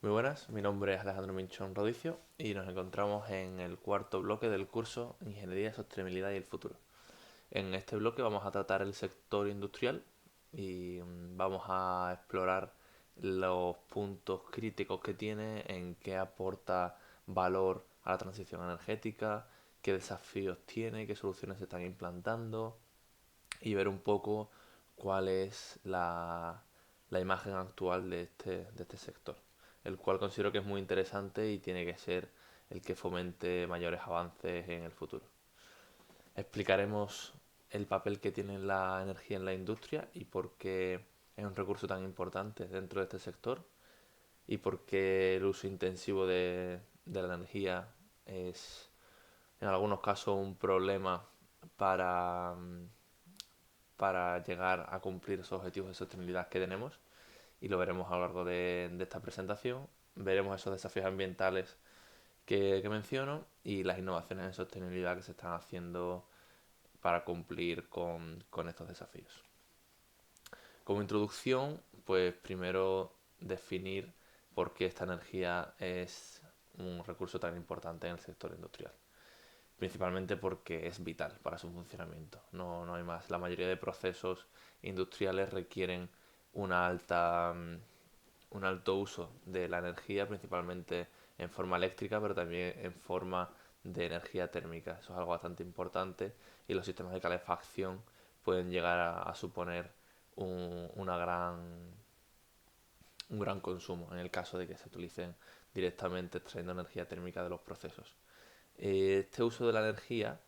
Muy buenas, mi nombre es Alejandro Minchón Rodicio y nos encontramos en el cuarto bloque del curso Ingeniería, Sostenibilidad y el Futuro. En este bloque vamos a tratar el sector industrial y vamos a explorar los puntos críticos que tiene, en qué aporta valor a la transición energética, qué desafíos tiene, qué soluciones se están implantando y ver un poco cuál es la imagen actual de este sector, el cual considero que es muy interesante y tiene que ser el que fomente mayores avances en el futuro. Explicaremos el papel que tiene la energía en la industria y por qué es un recurso tan importante dentro de este sector y por qué el uso intensivo de la energía es en algunos casos un problema para llegar a cumplir esos objetivos de sostenibilidad que tenemos y lo veremos a lo largo de esta presentación. Veremos esos desafíos ambientales que menciono y las innovaciones en sostenibilidad que se están haciendo para cumplir con estos desafíos. Como introducción, pues primero definir por qué esta energía es un recurso tan importante en el sector industrial. Principalmente porque es vital para su funcionamiento. No hay más. La mayoría de procesos industriales requieren una alta, un alto uso de la energía, principalmente en forma eléctrica, pero también en forma de energía térmica. Eso es algo bastante importante y los sistemas de calefacción pueden llegar a suponer una un gran consumo en el caso de que se utilicen directamente extrayendo energía térmica de los procesos. Este uso de la energía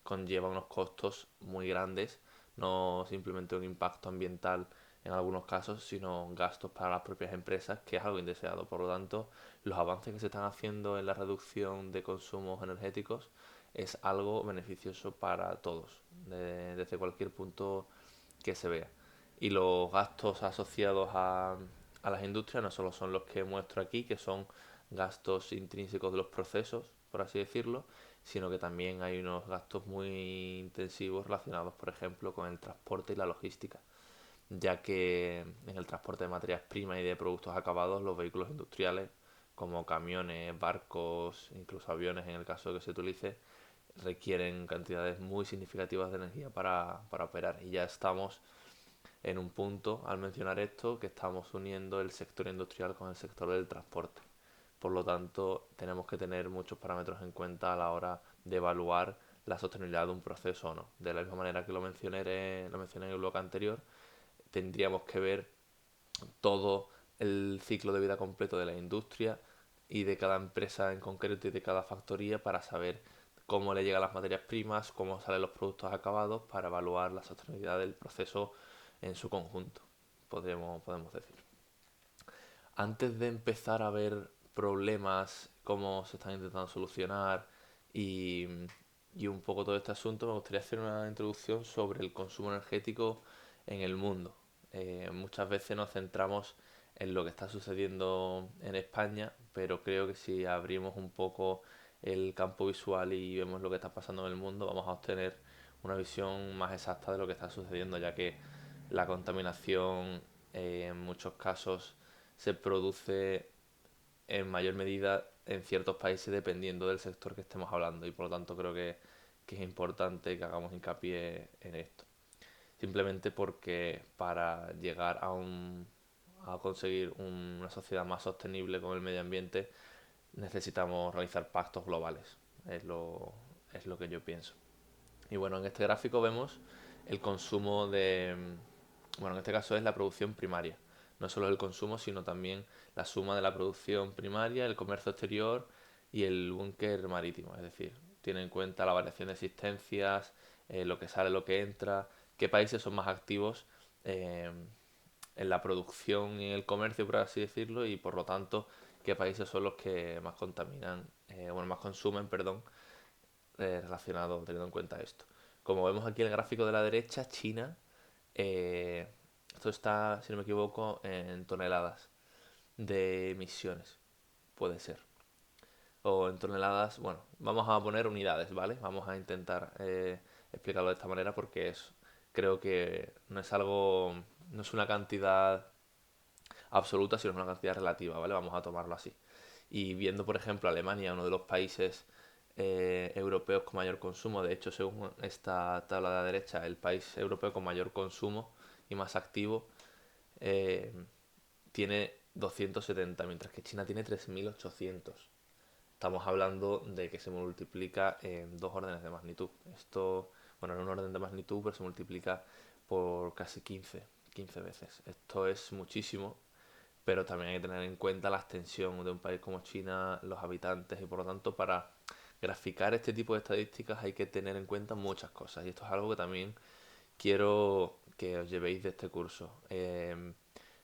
conlleva unos costos muy grandes, no simplemente un impacto ambiental en algunos casos, sino gastos para las propias empresas, que es algo indeseado. Por lo tanto, los avances que se están haciendo en la reducción de consumos energéticos es algo beneficioso para todos, desde cualquier punto que se vea. Y los gastos asociados a las industrias no solo son los que muestro aquí, que son gastos intrínsecos de los procesos, por así decirlo, sino que también hay unos gastos muy intensivos relacionados, por ejemplo, con el transporte y la logística, ya que en el transporte de materias primas y de productos acabados, los vehículos industriales, como camiones, barcos, incluso aviones en el caso de que se utilice, requieren cantidades muy significativas de energía para operar. Y ya estamos en un punto, al mencionar esto, que estamos uniendo el sector industrial con el sector del transporte. Por lo tanto, tenemos que tener muchos parámetros en cuenta a la hora de evaluar la sostenibilidad de un proceso o no. De la misma manera que lo mencioné en el bloque anterior, tendríamos que ver todo el ciclo de vida completo de la industria y de cada empresa en concreto y de cada factoría para saber cómo le llegan las materias primas, cómo salen los productos acabados para evaluar la sostenibilidad del proceso en su conjunto, podemos decir. Antes de empezar a ver problemas, cómo se están intentando solucionar y, y un poco todo este asunto, me gustaría hacer una introducción sobre el consumo energético en el mundo. Muchas veces nos centramos en lo que está sucediendo en España, pero creo que si abrimos un poco el campo visual y vemos lo que está pasando en el mundo, vamos a obtener una visión más exacta de lo que está sucediendo, ya que la contaminación en muchos casos se produce en mayor medida en ciertos países dependiendo del sector que estemos hablando y por lo tanto creo que es importante que hagamos hincapié en esto. Simplemente porque para llegar a conseguir una sociedad más sostenible con el medio ambiente necesitamos realizar pactos globales. Es lo que yo pienso. Y bueno, en este gráfico vemos el consumo bueno, en este caso es la producción primaria. No solo el consumo, sino también la suma de la producción primaria, el comercio exterior y el búnker marítimo. Es decir, tiene en cuenta la variación de existencias, lo que sale, lo que entra, qué países son más activos eh, en la producción y en el comercio, por así decirlo, y por lo tanto, qué países son los que más contaminan, bueno, más consumen, perdón, relacionado teniendo en cuenta esto. Como vemos aquí en el gráfico de la derecha, China, eh, esto está, si no me equivoco, en toneladas de emisiones, puede ser. O en toneladas, bueno, vamos a poner unidades, ¿vale? Vamos a intentar explicarlo de esta manera porque creo que no es algo, no es una cantidad absoluta, sino es una cantidad relativa, ¿vale? Vamos a tomarlo así. Y viendo, por ejemplo, Alemania, uno de los países europeos con mayor consumo, de hecho, según esta tabla de la derecha, el país europeo con mayor consumo y más activo, eh, tiene 270, mientras que China tiene 3.800. Estamos hablando de que se multiplica en dos órdenes de magnitud. Esto, bueno, en un orden de magnitud, pero se multiplica por casi 15 veces. Esto es muchísimo, pero también hay que tener en cuenta la extensión de un país como China, los habitantes, y por lo tanto para graficar este tipo de estadísticas hay que tener en cuenta muchas cosas. Y esto es algo que también quiero que os llevéis de este curso.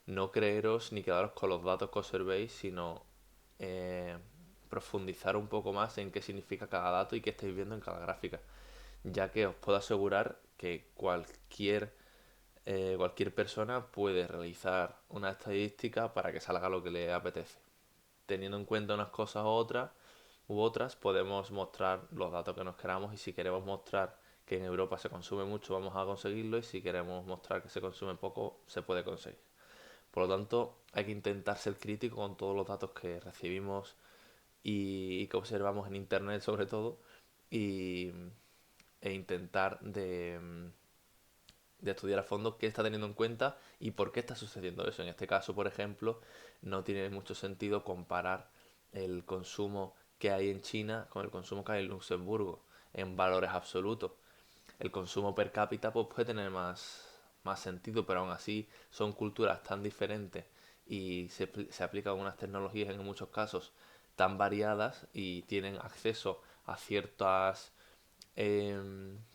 No creeros ni quedaros con los datos que observéis, sino eh, profundizar un poco más en qué significa cada dato y qué estáis viendo en cada gráfica, ya que os puedo asegurar que cualquier persona puede realizar una estadística para que salga lo que le apetece. Teniendo en cuenta unas cosas u otras, podemos mostrar los datos que nos queramos, y si queremos mostrar que en Europa se consume mucho, vamos a conseguirlo, y si queremos mostrar que se consume poco, se puede conseguir. Por lo tanto, hay que intentar ser crítico con todos los datos que recibimos y que observamos en Internet sobre todo, y, e intentar de estudiar a fondo qué está teniendo en cuenta y por qué está sucediendo eso. En este caso, por ejemplo, no tiene mucho sentido comparar el consumo que hay en China con el consumo que hay en Luxemburgo en valores absolutos. El consumo per cápita pues, puede tener más sentido, pero aún así son culturas tan diferentes y se aplican unas tecnologías en muchos casos tan variadas y tienen acceso a ciertas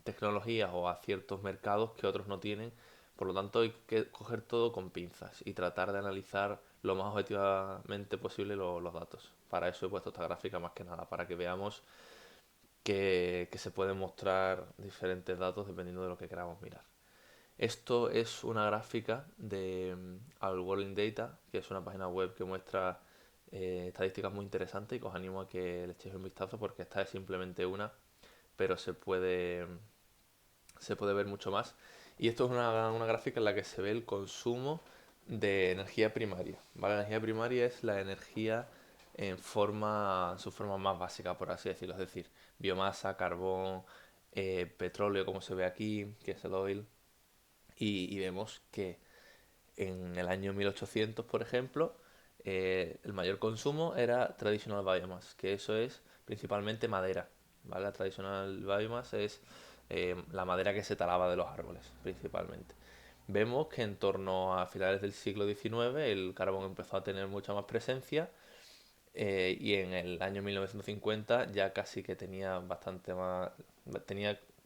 tecnologías o a ciertos mercados que otros no tienen. Por lo tanto, hay que coger todo con pinzas y tratar de analizar lo más objetivamente posible los datos. Para eso he puesto esta gráfica más que nada, para que veamos que se pueden mostrar diferentes datos dependiendo de lo que queramos mirar. Esto es una gráfica de Our World in Data, que es una página web que muestra estadísticas muy interesantes, y que os animo a que le echéis un vistazo porque esta es simplemente una, pero se puede ver mucho más. Y esto es una gráfica en la que se ve el consumo de energía primaria, ¿vale? La energía primaria es la energía su forma más básica, por así decirlo, es decir, biomasa, carbón, petróleo, como se ve aquí, que es el oil, y vemos que en el año 1800, por ejemplo, el mayor consumo era traditional biomass, que eso es principalmente madera, ¿vale? La traditional biomass es la madera que se talaba de los árboles, principalmente. Vemos que en torno a finales del siglo XIX el carbón empezó a tener mucha más presencia, y en el año 1950 ya casi que tenía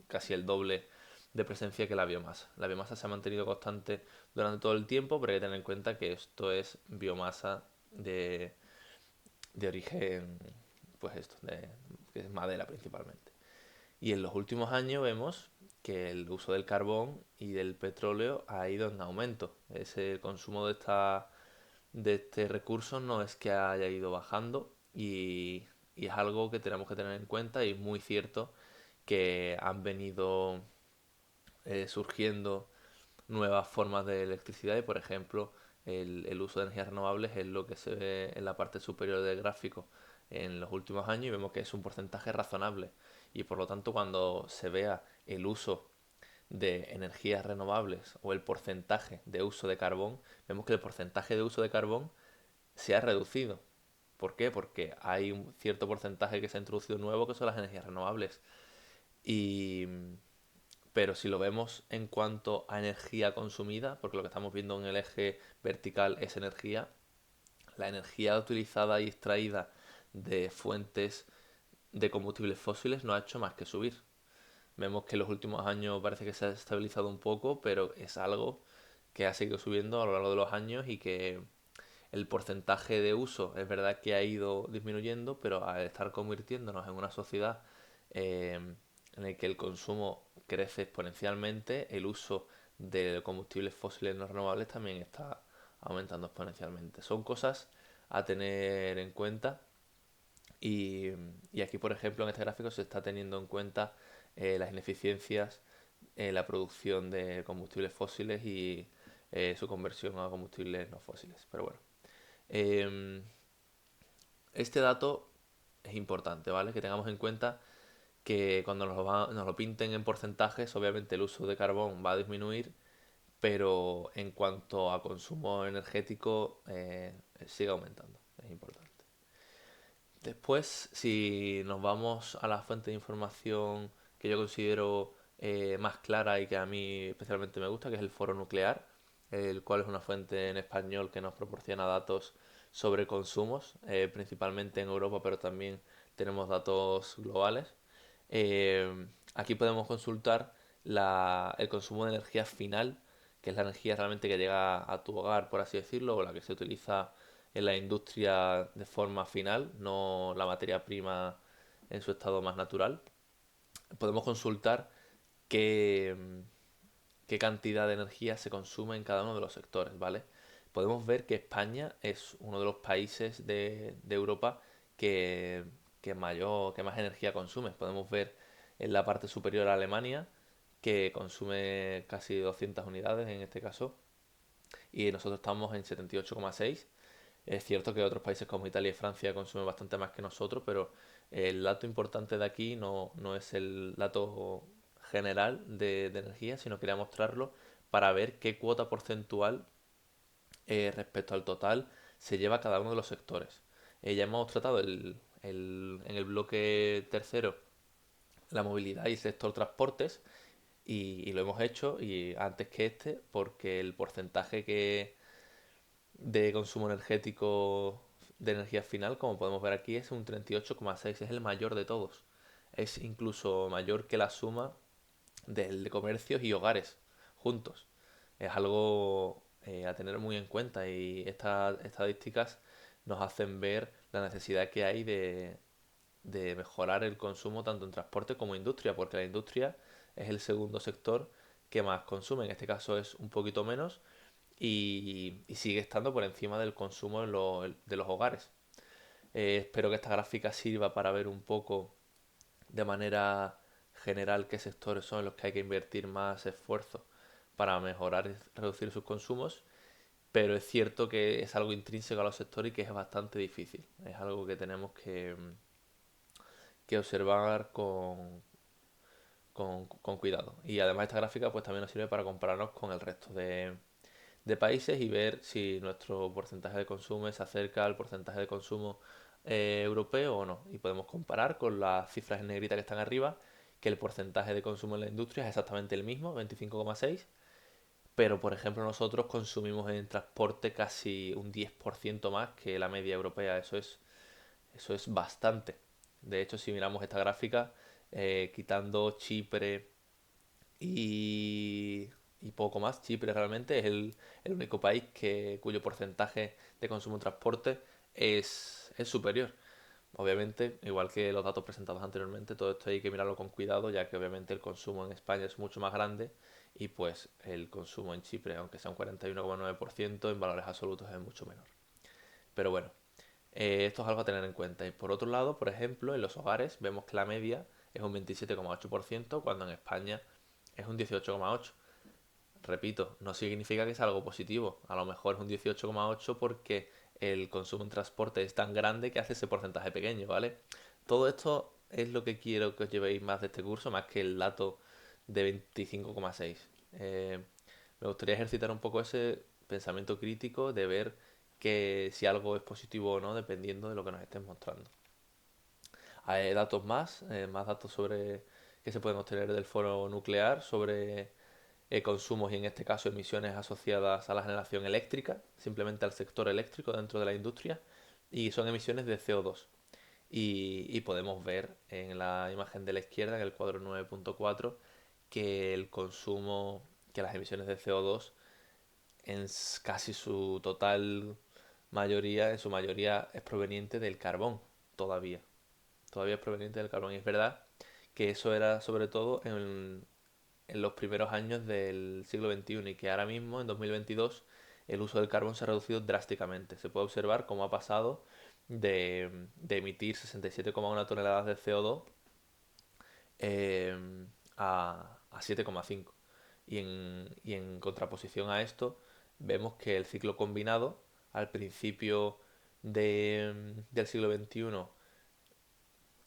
casi el doble de presencia que la biomasa. La biomasa se ha mantenido constante durante todo el tiempo, pero hay que tener en cuenta que esto es biomasa de origen, pues esto, que es madera principalmente. Y en los últimos años vemos que el uso del carbón y del petróleo ha ido en aumento. Ese consumo de este recurso no es que haya ido bajando, y es algo que tenemos que tener en cuenta, y es muy cierto que han venido surgiendo nuevas formas de electricidad, y por ejemplo el uso de energías renovables es lo que se ve en la parte superior del gráfico en los últimos años, y vemos que es un porcentaje razonable, y por lo tanto cuando se vea el uso de energías renovables o el porcentaje de uso de carbón, vemos que el porcentaje de uso de carbón se ha reducido. ¿Por qué? Porque hay un cierto porcentaje que se ha introducido nuevo, que son las energías renovables. Y, pero si lo vemos en cuanto a energía consumida, porque lo que estamos viendo en el eje vertical es energía, la energía utilizada y extraída de fuentes de combustibles fósiles no ha hecho más que subir. Vemos que en los últimos años parece que se ha estabilizado un poco, pero es algo que ha seguido subiendo a lo largo de los años, y que el porcentaje de uso es verdad que ha ido disminuyendo, pero al estar convirtiéndonos en una sociedad eh, en la que el consumo crece exponencialmente, el uso de combustibles fósiles no renovables también está aumentando exponencialmente. Son cosas a tener en cuenta, y, y aquí, por ejemplo, en este gráfico se está teniendo en cuenta las ineficiencias en la producción de combustibles fósiles y su conversión a combustibles no fósiles. Pero bueno, em, este dato es importante, ¿vale? Que tengamos en cuenta que cuando nos lo pinten en porcentajes, obviamente el uso de carbón va a disminuir, pero en cuanto a consumo energético sigue aumentando, es importante. Después, si nos vamos a la fuente de información que yo considero más clara y que a mí especialmente me gusta, que es el Foro Nuclear, el cual es una fuente en español que nos proporciona datos sobre consumos, principalmente en Europa, pero también tenemos datos globales. Aquí podemos consultar el consumo de energía final, que es la energía realmente que llega a tu hogar, por así decirlo, o la que se utiliza en la industria de forma final, no la materia prima en su estado más natural. Podemos consultar qué, qué cantidad de energía se consume en cada uno de los sectores, ¿vale? Podemos ver que España es uno de los países de Europa que, que más energía consume. Podemos ver en la parte superior a Alemania, que consume casi 200 unidades en este caso, y nosotros estamos en 78,6. Es cierto que otros países como Italia y Francia consumen bastante más que nosotros, pero el dato importante de aquí no es el dato general de energía, sino quería mostrarlo para ver qué cuota porcentual respecto al total se lleva cada uno de los sectores. Ya hemos tratado en el bloque tercero la movilidad y el sector transportes y lo hemos hecho y antes que este porque el porcentaje de consumo energético de energía final, como podemos ver aquí, es un 38,6, es el mayor de todos. Es incluso mayor que la suma del de comercios y hogares juntos. Es algo a tener muy en cuenta y estas estadísticas nos hacen ver la necesidad que hay de mejorar el consumo tanto en transporte como industria, porque la industria es el segundo sector que más consume. En este caso es un poquito menos, y sigue estando por encima del consumo de los hogares. Espero que esta gráfica sirva para ver un poco de manera general qué sectores son los que hay que invertir más esfuerzo para mejorar y reducir sus consumos, pero es cierto que es algo intrínseco a los sectores y que es bastante difícil. Es algo que tenemos que observar con cuidado. Y además esta gráfica pues también nos sirve para compararnos con el resto de países y ver si nuestro porcentaje de consumo se acerca al porcentaje de consumo europeo o no. Y podemos comparar con las cifras en negrita que están arriba, que el porcentaje de consumo en la industria es exactamente el mismo, 25,6, pero por ejemplo nosotros consumimos en transporte casi un 10% más que la media europea. Eso es bastante. De hecho, si miramos esta gráfica, quitando Chipre y, y poco más. Chipre realmente es el único país cuyo porcentaje de consumo en transporte es superior. Obviamente, igual que los datos presentados anteriormente, todo esto hay que mirarlo con cuidado, ya que obviamente el consumo en España es mucho más grande y pues el consumo en Chipre, aunque sea un 41,9%, en valores absolutos es mucho menor. Pero bueno, esto es algo a tener en cuenta. Y por otro lado, por ejemplo, en los hogares vemos que la media es un 27,8%, cuando en España es un 18,8%. Repito, no significa que sea algo positivo. A lo mejor es un 18,8 porque el consumo en transporte es tan grande que hace ese porcentaje pequeño, ¿vale? Todo esto es lo que quiero que os llevéis más de este curso, más que el dato de 25,6. Me gustaría ejercitar un poco ese pensamiento crítico de ver que si algo es positivo o no, dependiendo de lo que nos estén mostrando. Hay datos más datos sobre que se pueden obtener del foro nuclear sobre consumos y en este caso emisiones asociadas a la generación eléctrica, simplemente al sector eléctrico dentro de la industria, y son emisiones de CO2. Y podemos ver en la imagen de la izquierda, en el cuadro 9.4, que el consumo, que las emisiones de CO2 en casi su total mayoría, en su mayoría es proveniente del carbón, todavía. Todavía es proveniente del carbón. Y es verdad que eso era sobre todo en los primeros años del siglo XXI y que ahora mismo, en 2022, el uso del carbón se ha reducido drásticamente. Se puede observar cómo ha pasado de emitir 67,1 toneladas de CO2 a 7,5. Y en contraposición a esto, vemos que el ciclo combinado al principio del siglo XXI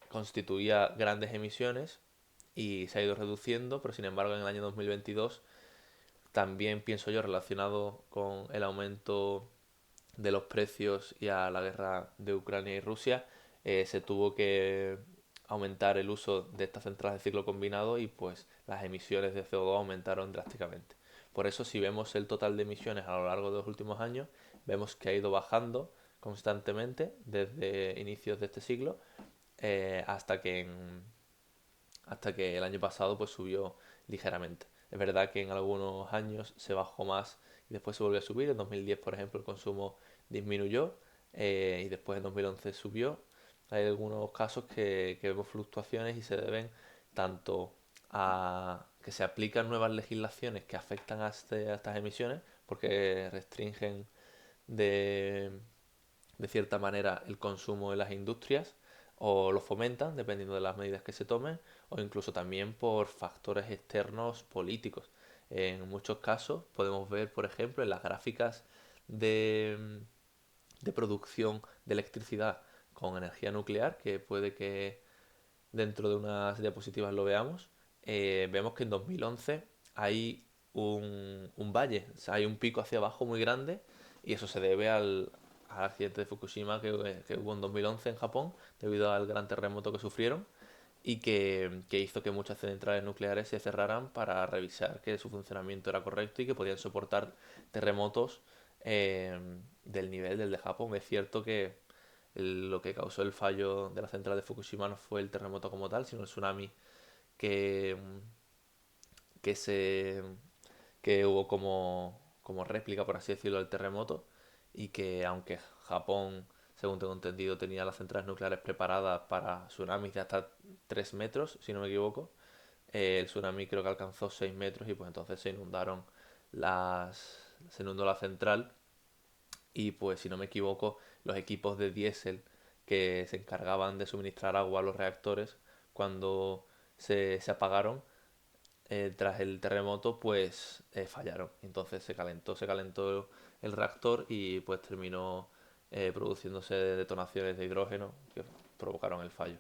constituía grandes emisiones y se ha ido reduciendo, pero sin embargo en el año 2022 también pienso yo relacionado con el aumento de los precios y a la guerra de Ucrania y Rusia, se tuvo que aumentar el uso de estas centrales de ciclo combinado y pues las emisiones de CO2 aumentaron drásticamente. Por eso si vemos el total de emisiones a lo largo de los últimos años, vemos que ha ido bajando constantemente desde inicios de este siglo hasta hasta que el año pasado pues subió ligeramente. Es verdad que en algunos años se bajó más y después se volvió a subir. En 2010, por ejemplo, el consumo disminuyó y después en 2011 subió. Hay algunos casos que vemos fluctuaciones y se deben tanto a que se aplican nuevas legislaciones que afectan a estas emisiones porque restringen de, de cierta manera el consumo en las industrias o lo fomentan dependiendo de las medidas que se tomen o incluso también por factores externos políticos. En muchos casos podemos ver, por ejemplo, en las gráficas de, de producción de electricidad con energía nuclear, que puede que dentro de unas diapositivas lo veamos, vemos que en 2011 hay un valle, o sea, hay un pico hacia abajo muy grande y eso se debe al accidente de Fukushima que hubo en 2011 en Japón debido al gran terremoto que sufrieron y que hizo que muchas centrales nucleares se cerraran para revisar que su funcionamiento era correcto y que podían soportar terremotos eh, del nivel del de Japón. Es cierto que lo que causó el fallo de la central de Fukushima no fue el terremoto como tal, sino el tsunami que, que se que hubo como réplica, por así decirlo, del terremoto y que aunque Japón, según tengo entendido, tenía las centrales nucleares preparadas para tsunamis de hasta 3 metros, si no me equivoco, el tsunami creo que alcanzó 6 metros y pues entonces se inundó la central y pues si no me equivoco los equipos de diésel que se encargaban de suministrar agua a los reactores cuando se apagaron tras el terremoto pues fallaron. Entonces se calentó el reactor y pues terminó produciéndose detonaciones de hidrógeno que provocaron el fallo.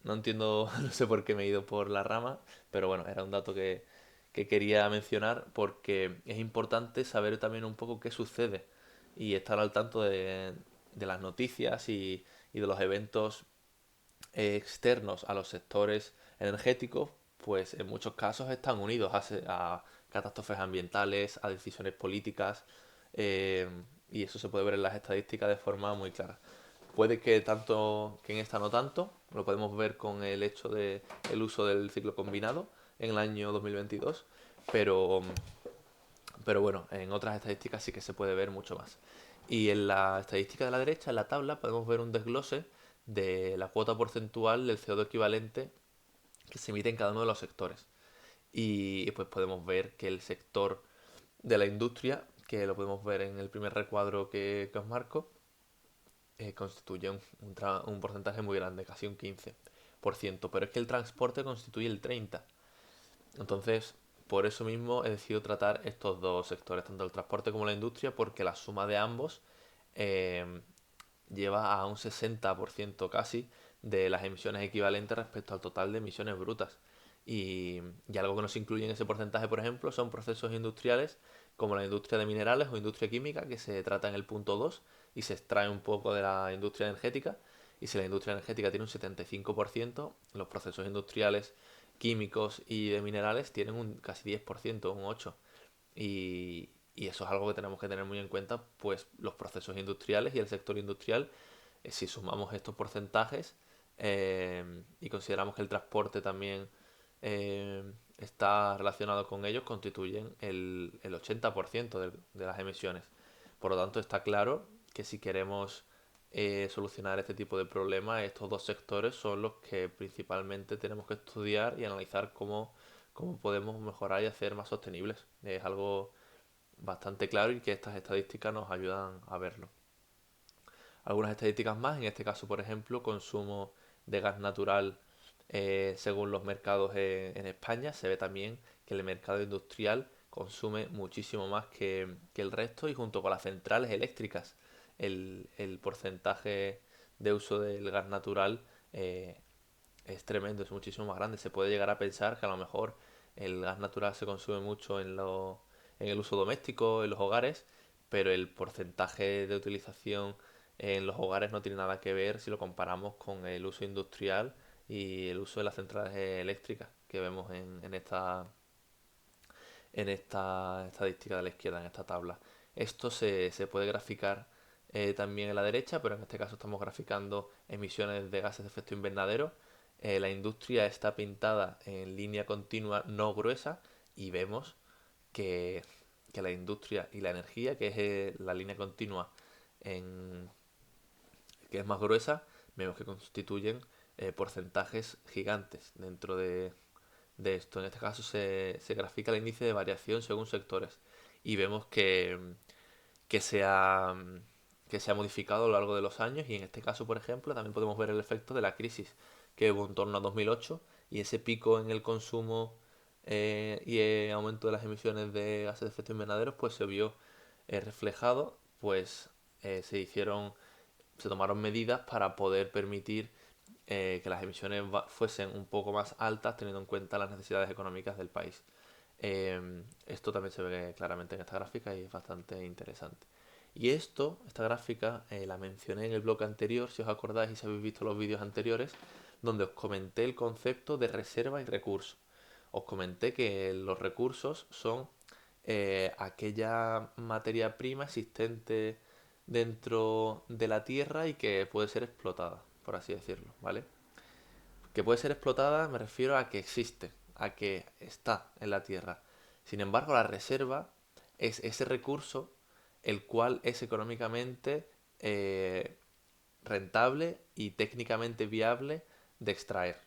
No entiendo, no sé por qué me he ido por la rama, pero bueno, era un dato que quería mencionar porque es importante saber también un poco qué sucede y estar al tanto de las noticias y de los eventos externos a los sectores energéticos, pues en muchos casos están unidos a catástrofes ambientales, a decisiones políticas, eh, y eso se puede ver en las estadísticas de forma muy clara. Puede que en esta no tanto, lo podemos ver con el hecho de el uso del ciclo combinado en el año 2022, pero, pero bueno, en otras estadísticas sí que se puede ver mucho más. Y en la estadística de la derecha, en la tabla, podemos ver un desglose de la cuota porcentual del CO2 equivalente que se emite en cada uno de los sectores. Y pues podemos ver que el sector de la industria, que lo podemos ver en el primer recuadro que os marco, constituye un porcentaje muy grande, casi un 15%, pero es que el transporte constituye el 30%. Entonces, por eso mismo he decidido tratar estos dos sectores, tanto el transporte como la industria, porque la suma de ambos eh, lleva a un 60% casi de las emisiones equivalentes respecto al total de emisiones brutas. Y algo que no se incluye en ese porcentaje, por ejemplo, son procesos industriales como la industria de minerales o industria química, que se trata en el punto 2 y se extrae un poco de la industria energética. Y si la industria energética tiene un 75%, los procesos industriales químicos y de minerales tienen un casi 10%, un 8%. Y eso es algo que tenemos que tener muy en cuenta, pues los procesos industriales y el sector industrial, si sumamos estos porcentajes y consideramos que el transporte también está relacionado con ellos, constituyen el 80% de las emisiones. Por lo tanto, está claro que si queremos solucionar este tipo de problemas, estos dos sectores son los que principalmente tenemos que estudiar y analizar cómo podemos mejorar y hacer más sostenibles. Es algo bastante claro y que estas estadísticas nos ayudan a verlo. Algunas estadísticas más, en este caso, por ejemplo, consumo de gas natural según los mercados en España, se ve también que el mercado industrial consume muchísimo más que el resto, y junto con las centrales eléctricas el porcentaje de uso del gas natural eh, es tremendo, es muchísimo más grande. Se puede llegar a pensar que a lo mejor el gas natural se consume mucho en el uso doméstico, en los hogares, pero el porcentaje de utilización en los hogares no tiene nada que ver si lo comparamos con el uso industrial y el uso de las centrales eléctricas que vemos en esta estadística de la izquierda, en esta tabla. Esto se puede graficar también en la derecha, pero en este caso estamos graficando emisiones de gases de efecto invernadero. La industria está pintada en línea continua no gruesa, y vemos que, que la industria y la energía, que es la línea continua en, que es más gruesa, vemos que constituyen porcentajes gigantes dentro de esto. En este caso se grafica el índice de variación según sectores, y vemos que se ha, que se ha modificado a lo largo de los años, y en este caso, por ejemplo, también podemos ver el efecto de la crisis que hubo en torno a 2008, y ese pico en el consumo y el aumento de las emisiones de gases de efecto invernadero pues se vio reflejado. Pues se tomaron medidas para poder permitir que las emisiones fuesen un poco más altas, teniendo en cuenta las necesidades económicas del país. Esto también se ve claramente en esta gráfica y es bastante interesante. Y esta gráfica, la mencioné en el bloque anterior, si os acordáis y si habéis visto los vídeos anteriores, donde os comenté el concepto de reserva y recurso. Os comenté que los recursos son aquella materia prima existente dentro de la Tierra y que puede ser explotada, por así decirlo, ¿vale? Que puede ser explotada me refiero a que existe, a que está en la Tierra. Sin embargo, la reserva es ese recurso el cual es económicamente rentable y técnicamente viable de extraer.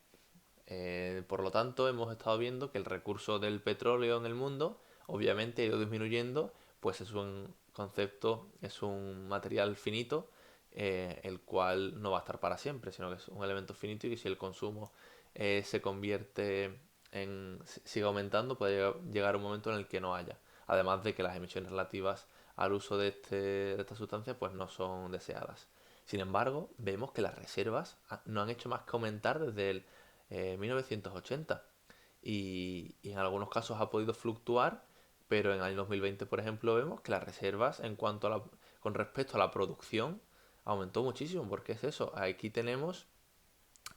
Por lo tanto, hemos estado viendo que el recurso del petróleo en el mundo obviamente ha ido disminuyendo, pues es un concepto, es un material finito, el cual no va a estar para siempre, sino que es un elemento finito, y que si el consumo se convierte sigue aumentando, puede llegar un momento en el que no haya. Además de que las emisiones relativas al uso de esta sustancia pues no son deseadas. Sin embargo, vemos que las reservas no han hecho más que aumentar desde el 1980, y en algunos casos ha podido fluctuar, pero en el año 2020, por ejemplo, vemos que las reservas con respecto a la producción aumentó muchísimo. ¿Por qué es eso? Aquí tenemos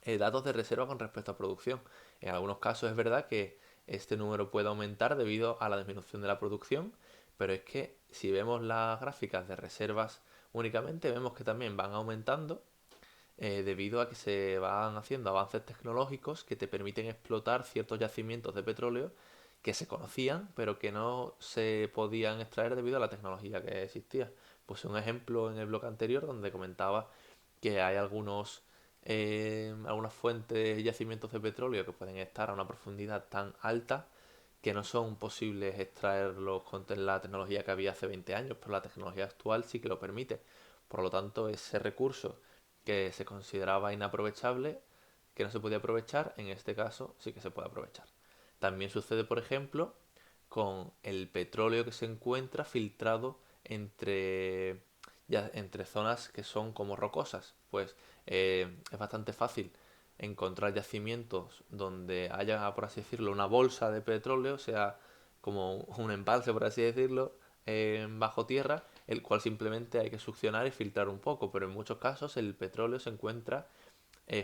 datos de reserva con respecto a producción. En algunos casos es verdad que este número puede aumentar debido a la disminución de la producción, pero es que si vemos las gráficas de reservas únicamente, vemos que también van aumentando debido a que se van haciendo avances tecnológicos que te permiten explotar ciertos yacimientos de petróleo que se conocían, pero que no se podían extraer debido a la tecnología que existía. Pues un ejemplo en el bloque anterior donde comentaba que hay algunas fuentes y yacimientos de petróleo que pueden estar a una profundidad tan alta que no son posibles extraerlos con la tecnología que había hace 20 años, pero la tecnología actual sí que lo permite. Por lo tanto, ese recurso que se consideraba inaprovechable, que no se podía aprovechar, en este caso sí que se puede aprovechar. También sucede, por ejemplo, con el petróleo que se encuentra filtrado entre zonas que son como rocosas. Pues es bastante fácil encontrar yacimientos donde haya, por así decirlo, una bolsa de petróleo, sea como un embalse, por así decirlo, bajo tierra, el cual simplemente hay que succionar y filtrar un poco, pero en muchos casos el petróleo se encuentra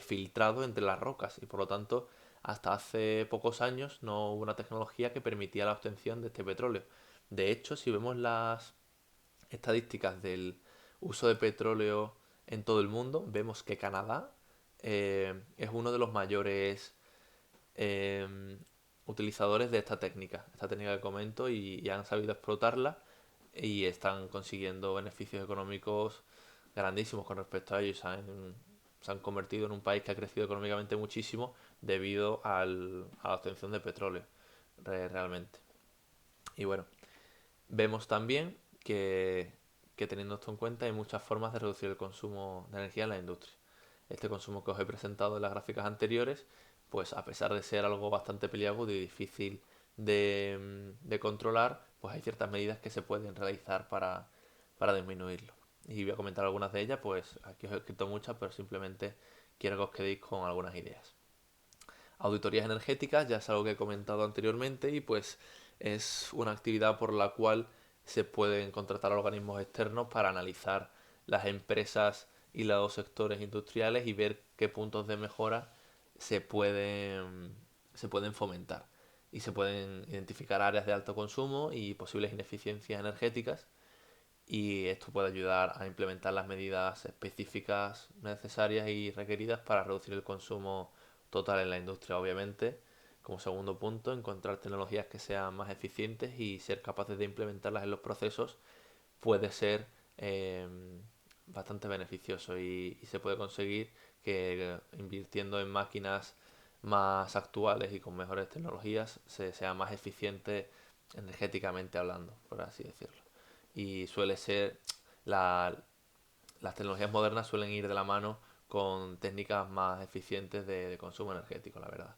filtrado entre las rocas, y por lo tanto hasta hace pocos años no hubo una tecnología que permitía la obtención de este petróleo. De hecho, si vemos las estadísticas del uso de petróleo en todo el mundo, vemos que Canadá es uno de los mayores eh, utilizadores de esta técnica que comento, y han sabido explotarla y están consiguiendo beneficios económicos grandísimos con respecto a ellos. Se han convertido en un país que ha crecido económicamente muchísimo debido a la obtención de petróleo, realmente. Y bueno, vemos también que teniendo esto en cuenta hay muchas formas de reducir el consumo de energía en la industria. Este consumo que os he presentado en las gráficas anteriores, pues a pesar de ser algo bastante peliagudo y difícil de controlar, pues hay ciertas medidas que se pueden realizar para disminuirlo. Y voy a comentar algunas de ellas, pues aquí os he escrito muchas, pero simplemente quiero que os quedéis con algunas ideas. Auditorías energéticas, ya es algo que he comentado anteriormente y pues es una actividad por la cual se pueden contratar organismos externos para analizar las empresas y los sectores industriales y ver qué puntos de mejora se pueden, se pueden fomentar. Y se pueden identificar áreas de alto consumo y posibles ineficiencias energéticas y esto puede ayudar a implementar las medidas específicas necesarias y requeridas para reducir el consumo total en la industria, obviamente. Como segundo punto, encontrar tecnologías que sean más eficientes y ser capaces de implementarlas en los procesos puede ser eh, bastante beneficioso y se puede conseguir que invirtiendo en máquinas más actuales y con mejores tecnologías sea más eficiente energéticamente hablando, por así decirlo. Y suele ser la, las tecnologías modernas suelen ir de la mano con técnicas más eficientes de consumo energético, la verdad.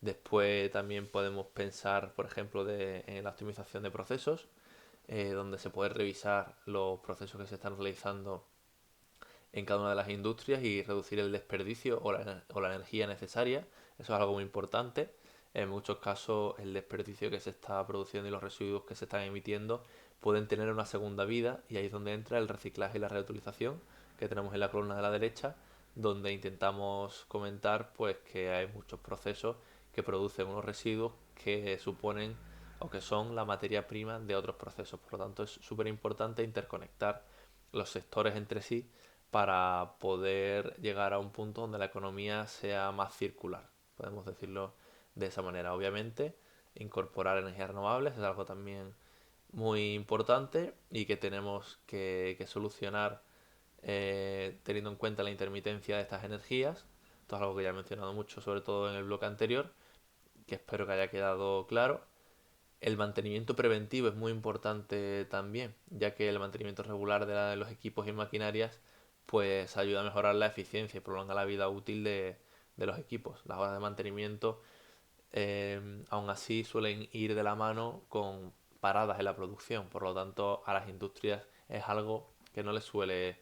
Después también podemos pensar, por ejemplo, en la optimización de procesos, donde se puede revisar los procesos que se están realizando en cada una de las industrias y reducir el desperdicio o la energía necesaria. Eso es algo muy importante. En muchos casos el desperdicio que se está produciendo y los residuos que se están emitiendo pueden tener una segunda vida y ahí es donde entra el reciclaje y la reutilización que tenemos en la columna de la derecha, donde intentamos comentar pues que hay muchos procesos que producen unos residuos que suponen o que son la materia prima de otros procesos. Por lo tanto, es súper importante interconectar los sectores entre sí para poder llegar a un punto donde la economía sea más circular. Podemos decirlo de esa manera. Obviamente, incorporar energías renovables es algo también muy importante y que tenemos que solucionar teniendo en cuenta la intermitencia de estas energías. Esto es algo que ya he mencionado mucho, sobre todo en el bloque anterior, que espero que haya quedado claro. El mantenimiento preventivo es muy importante también, ya que el mantenimiento regular de los equipos y maquinarias pues ayuda a mejorar la eficiencia y prolonga la vida útil de los equipos. Las horas de mantenimiento aún así suelen ir de la mano con paradas en la producción, por lo tanto a las industrias es algo que no les suele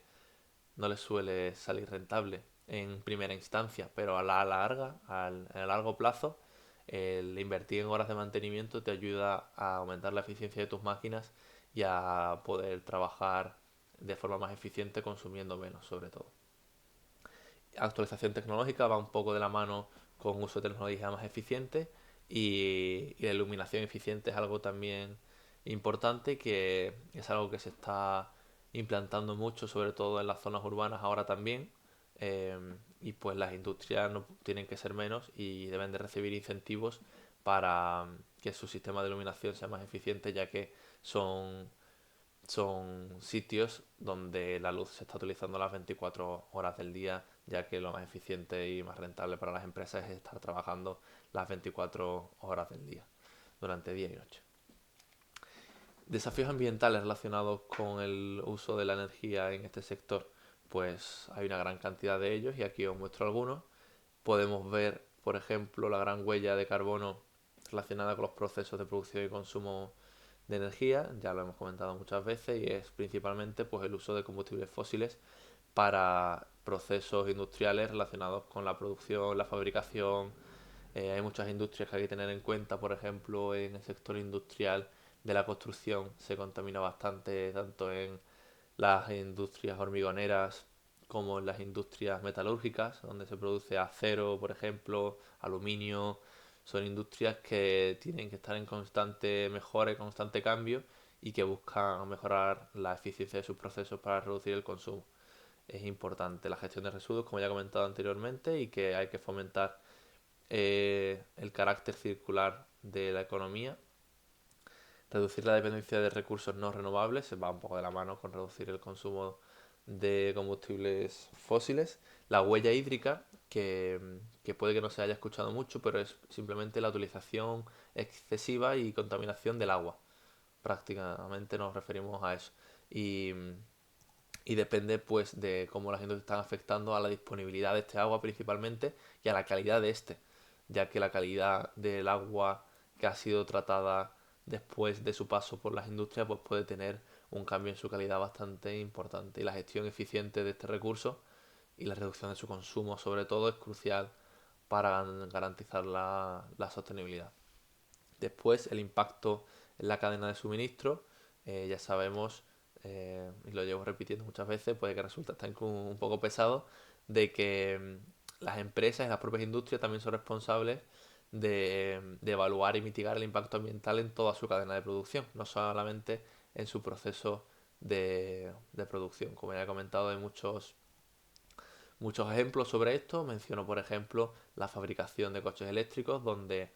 salir rentable en primera instancia, pero a la larga, a largo plazo, el invertir en horas de mantenimiento te ayuda a aumentar la eficiencia de tus máquinas y a poder trabajar de forma más eficiente consumiendo menos, sobre todo. Actualización tecnológica va un poco de la mano con uso de tecnologías más eficientes y la iluminación eficiente es algo también importante que es algo que se está implantando mucho, sobre todo en las zonas urbanas ahora también. eh, y pues las industrias no tienen que ser menos y deben de recibir incentivos para que su sistema de iluminación sea más eficiente, ya que son son sitios donde la luz se está utilizando las 24 horas del día, ya que lo más eficiente y más rentable para las empresas es estar trabajando las 24 horas del día, durante día y noche. Desafíos ambientales relacionados con el uso de la energía en este sector, pues hay una gran cantidad de ellos y aquí os muestro algunos. Podemos ver, por ejemplo, la gran huella de carbono relacionada con los procesos de producción y consumo de energía, ya lo hemos comentado muchas veces, y es principalmente pues, el uso de combustibles fósiles para procesos industriales relacionados con la producción, la fabricación. Hay muchas industrias que hay que tener en cuenta, por ejemplo, en el sector industrial de la construcción se contamina bastante, tanto en las industrias hormigoneras como en las industrias metalúrgicas, donde se produce acero, por ejemplo, aluminio. Son industrias que tienen que estar en constante mejora y constante cambio y que buscan mejorar la eficiencia de sus procesos para reducir el consumo. Es importante la gestión de residuos, como ya he comentado anteriormente, y que hay que fomentar el carácter circular de la economía. Reducir la dependencia de recursos no renovables se va un poco de la mano con reducir el consumo de combustibles fósiles. La huella hídrica, que puede que no se haya escuchado mucho, pero es simplemente la utilización excesiva y contaminación del agua. Prácticamente nos referimos a eso. Y, y depende pues de cómo las industrias están afectando a la disponibilidad de este agua principalmente y a la calidad de este, ya que la calidad del agua que ha sido tratada después de su paso por las industrias, pues puede tener un cambio en su calidad bastante importante. Y la gestión eficiente de este recurso y la reducción de su consumo, sobre todo, es crucial para garantizar la sostenibilidad. Después, el impacto en la cadena de suministro, ya sabemos, y lo llevo repitiendo muchas veces, puede que resulte hasta incluso un poco pesado, de que las empresas y las propias industrias también son responsables de evaluar y mitigar el impacto ambiental en toda su cadena de producción, no solamente en su proceso de producción. Como ya he comentado, hay muchos ejemplos sobre esto. Menciono, por ejemplo, la fabricación de coches eléctricos, donde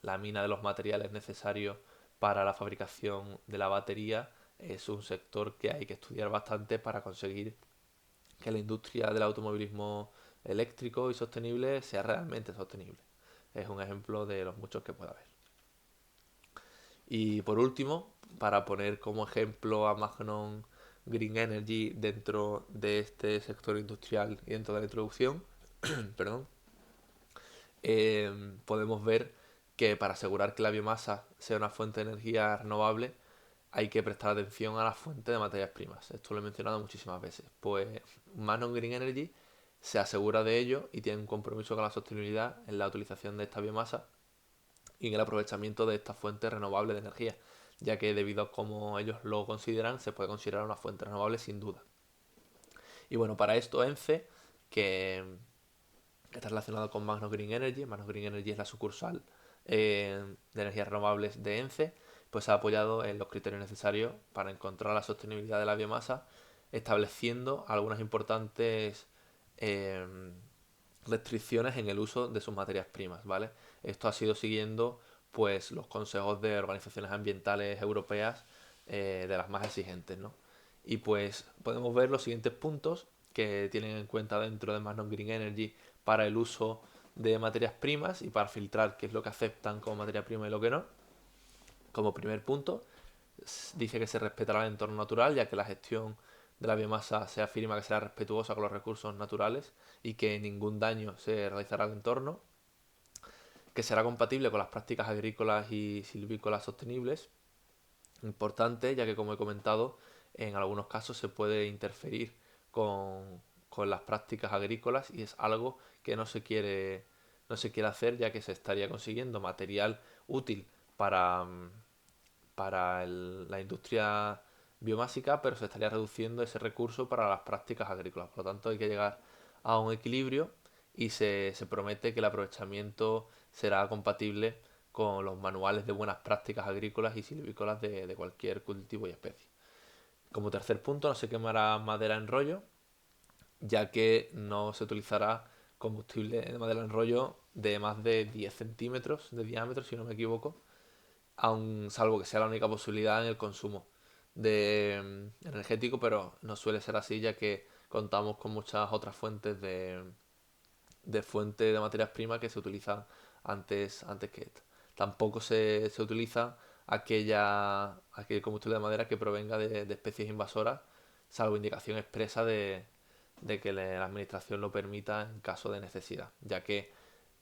la mina de los materiales necesarios para la fabricación de la batería es un sector que hay que estudiar bastante para conseguir que la industria del automovilismo eléctrico y sostenible sea realmente sostenible. Es un ejemplo de los muchos que puede haber. Y por último, para poner como ejemplo a Magnon Green Energy dentro de este sector industrial y dentro de la introducción, perdón, podemos ver que para asegurar que la biomasa sea una fuente de energía renovable hay que prestar atención a la fuente de materias primas. Esto lo he mencionado muchísimas veces. Pues Magnon Green Energy se asegura de ello y tiene un compromiso con la sostenibilidad en la utilización de esta biomasa y en el aprovechamiento de esta fuente renovable de energía, ya que debido a cómo ellos lo consideran, se puede considerar una fuente renovable sin duda. Y bueno, para esto ENCE, que está relacionado con Magno Green Energy, Magno Green Energy es la sucursal de energías renovables de ENCE, pues ha apoyado en los criterios necesarios para encontrar la sostenibilidad de la biomasa, estableciendo algunas importantes eh, restricciones en el uso de sus materias primas, ¿vale? Esto ha sido siguiendo pues los consejos de organizaciones ambientales europeas de las más exigentes, ¿no? Y pues podemos ver los siguientes puntos que tienen en cuenta dentro de Magnon Green Energy para el uso de materias primas y para filtrar qué es lo que aceptan como materia prima y lo que no. Como primer punto, dice que se respetará el entorno natural, ya que la gestión de la biomasa se afirma que será respetuosa con los recursos naturales y que ningún daño se realizará al entorno, que será compatible con las prácticas agrícolas y silvícolas sostenibles. Importante, ya que como he comentado, en algunos casos se puede interferir con las prácticas agrícolas y es algo que no se quiere hacer, ya que se estaría consiguiendo material útil para, la industria biomásica, pero se estaría reduciendo ese recurso para las prácticas agrícolas. Por lo tanto, hay que llegar a un equilibrio y se promete que el aprovechamiento será compatible con los manuales de buenas prácticas agrícolas y silvícolas de cualquier cultivo y especie. Como tercer punto, no se quemará madera en rollo, ya que no se utilizará combustible de madera en rollo de más de 10 centímetros de diámetro, si no me equivoco, aun salvo que sea la única posibilidad en el consumo energético, pero no suele ser así, ya que contamos con muchas otras fuentes de fuente de materias primas que se utilizan antes que esta. Tampoco se utiliza aquel combustible de madera que provenga de especies invasoras, salvo indicación expresa de que la administración lo permita en caso de necesidad, ya que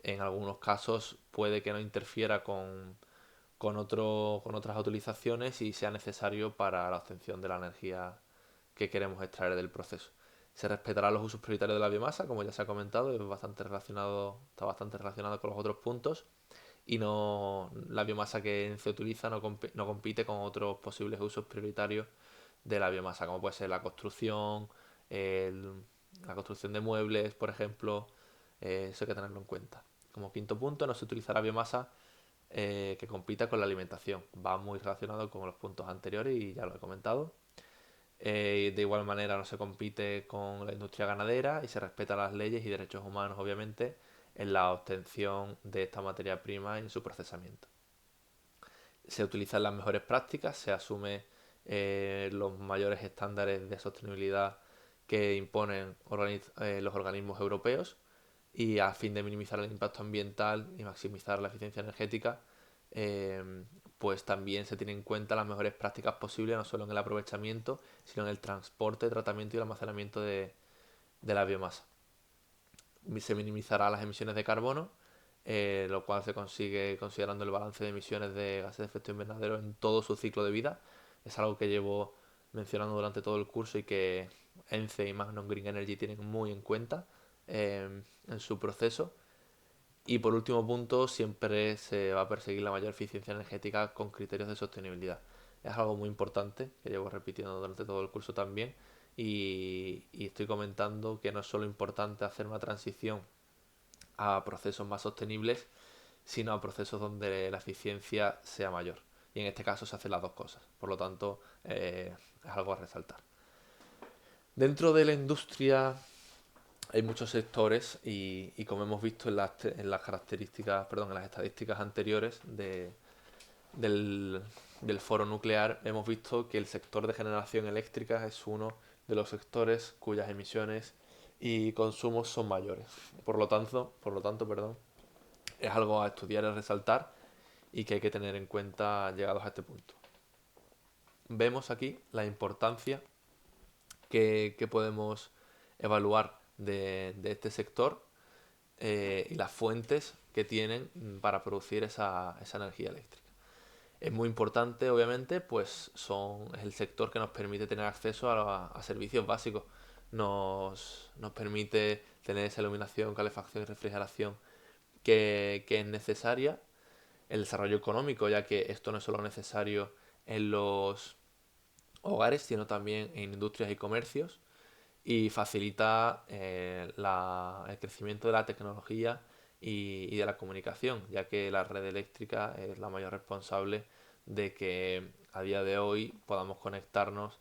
en algunos casos puede que no interfiera con otras utilizaciones y sea necesario para la obtención de la energía que queremos extraer del proceso. Se respetarán los usos prioritarios de la biomasa, como ya se ha comentado, está bastante relacionado con los otros puntos. Y la biomasa que se utiliza no compite con otros posibles usos prioritarios de la biomasa, como puede ser el- la construcción de muebles, por ejemplo. Eso hay que tenerlo en cuenta. Como quinto punto, no se utilizará biomasa que compita con la alimentación. Va muy relacionado con los puntos anteriores y ya lo he comentado. De igual manera no se compite con la industria ganadera y se respetan las leyes y derechos humanos, obviamente, en la obtención de esta materia prima y en su procesamiento. Se utilizan las mejores prácticas, se asume los mayores estándares de sostenibilidad que imponen los organismos europeos y a fin de minimizar el impacto ambiental y maximizar la eficiencia energética, eh, pues también se tienen en cuenta las mejores prácticas posibles, no solo en el aprovechamiento, sino en el transporte, tratamiento y el almacenamiento de la biomasa. Se minimizará las emisiones de carbono lo cual se consigue considerando el balance de emisiones de gases de efecto invernadero en todo su ciclo de vida. Es algo que llevo mencionando durante todo el curso y que ENCE y Magnon Green Energy tienen muy en cuenta en su proceso. Y por último punto, siempre se va a perseguir la mayor eficiencia energética con criterios de sostenibilidad. Es algo muy importante que llevo repitiendo durante todo el curso también. Y estoy comentando que no es solo importante hacer una transición a procesos más sostenibles, sino a procesos donde la eficiencia sea mayor. Y en este caso se hacen las dos cosas. Por lo tanto, es algo a resaltar. Dentro de la industria hay muchos sectores y como hemos visto en las características, perdón, en las estadísticas anteriores del, del foro nuclear, hemos visto que el sector de generación eléctrica es uno de los sectores cuyas emisiones y consumos son mayores. Por lo tanto, perdón, es algo a estudiar y a resaltar y que hay que tener en cuenta llegados a este punto. Vemos aquí la importancia que podemos evaluar de este sector y las fuentes que tienen para producir esa energía eléctrica. Es muy importante, obviamente, pues es el sector que nos permite tener acceso a servicios básicos. Nos permite tener esa iluminación, calefacción y refrigeración que es necesaria. El desarrollo económico, ya que esto no es solo necesario en los hogares, sino también en industrias y comercios. Y facilita el crecimiento de la tecnología y de la comunicación, ya que la red eléctrica es la mayor responsable de que a día de hoy podamos conectarnos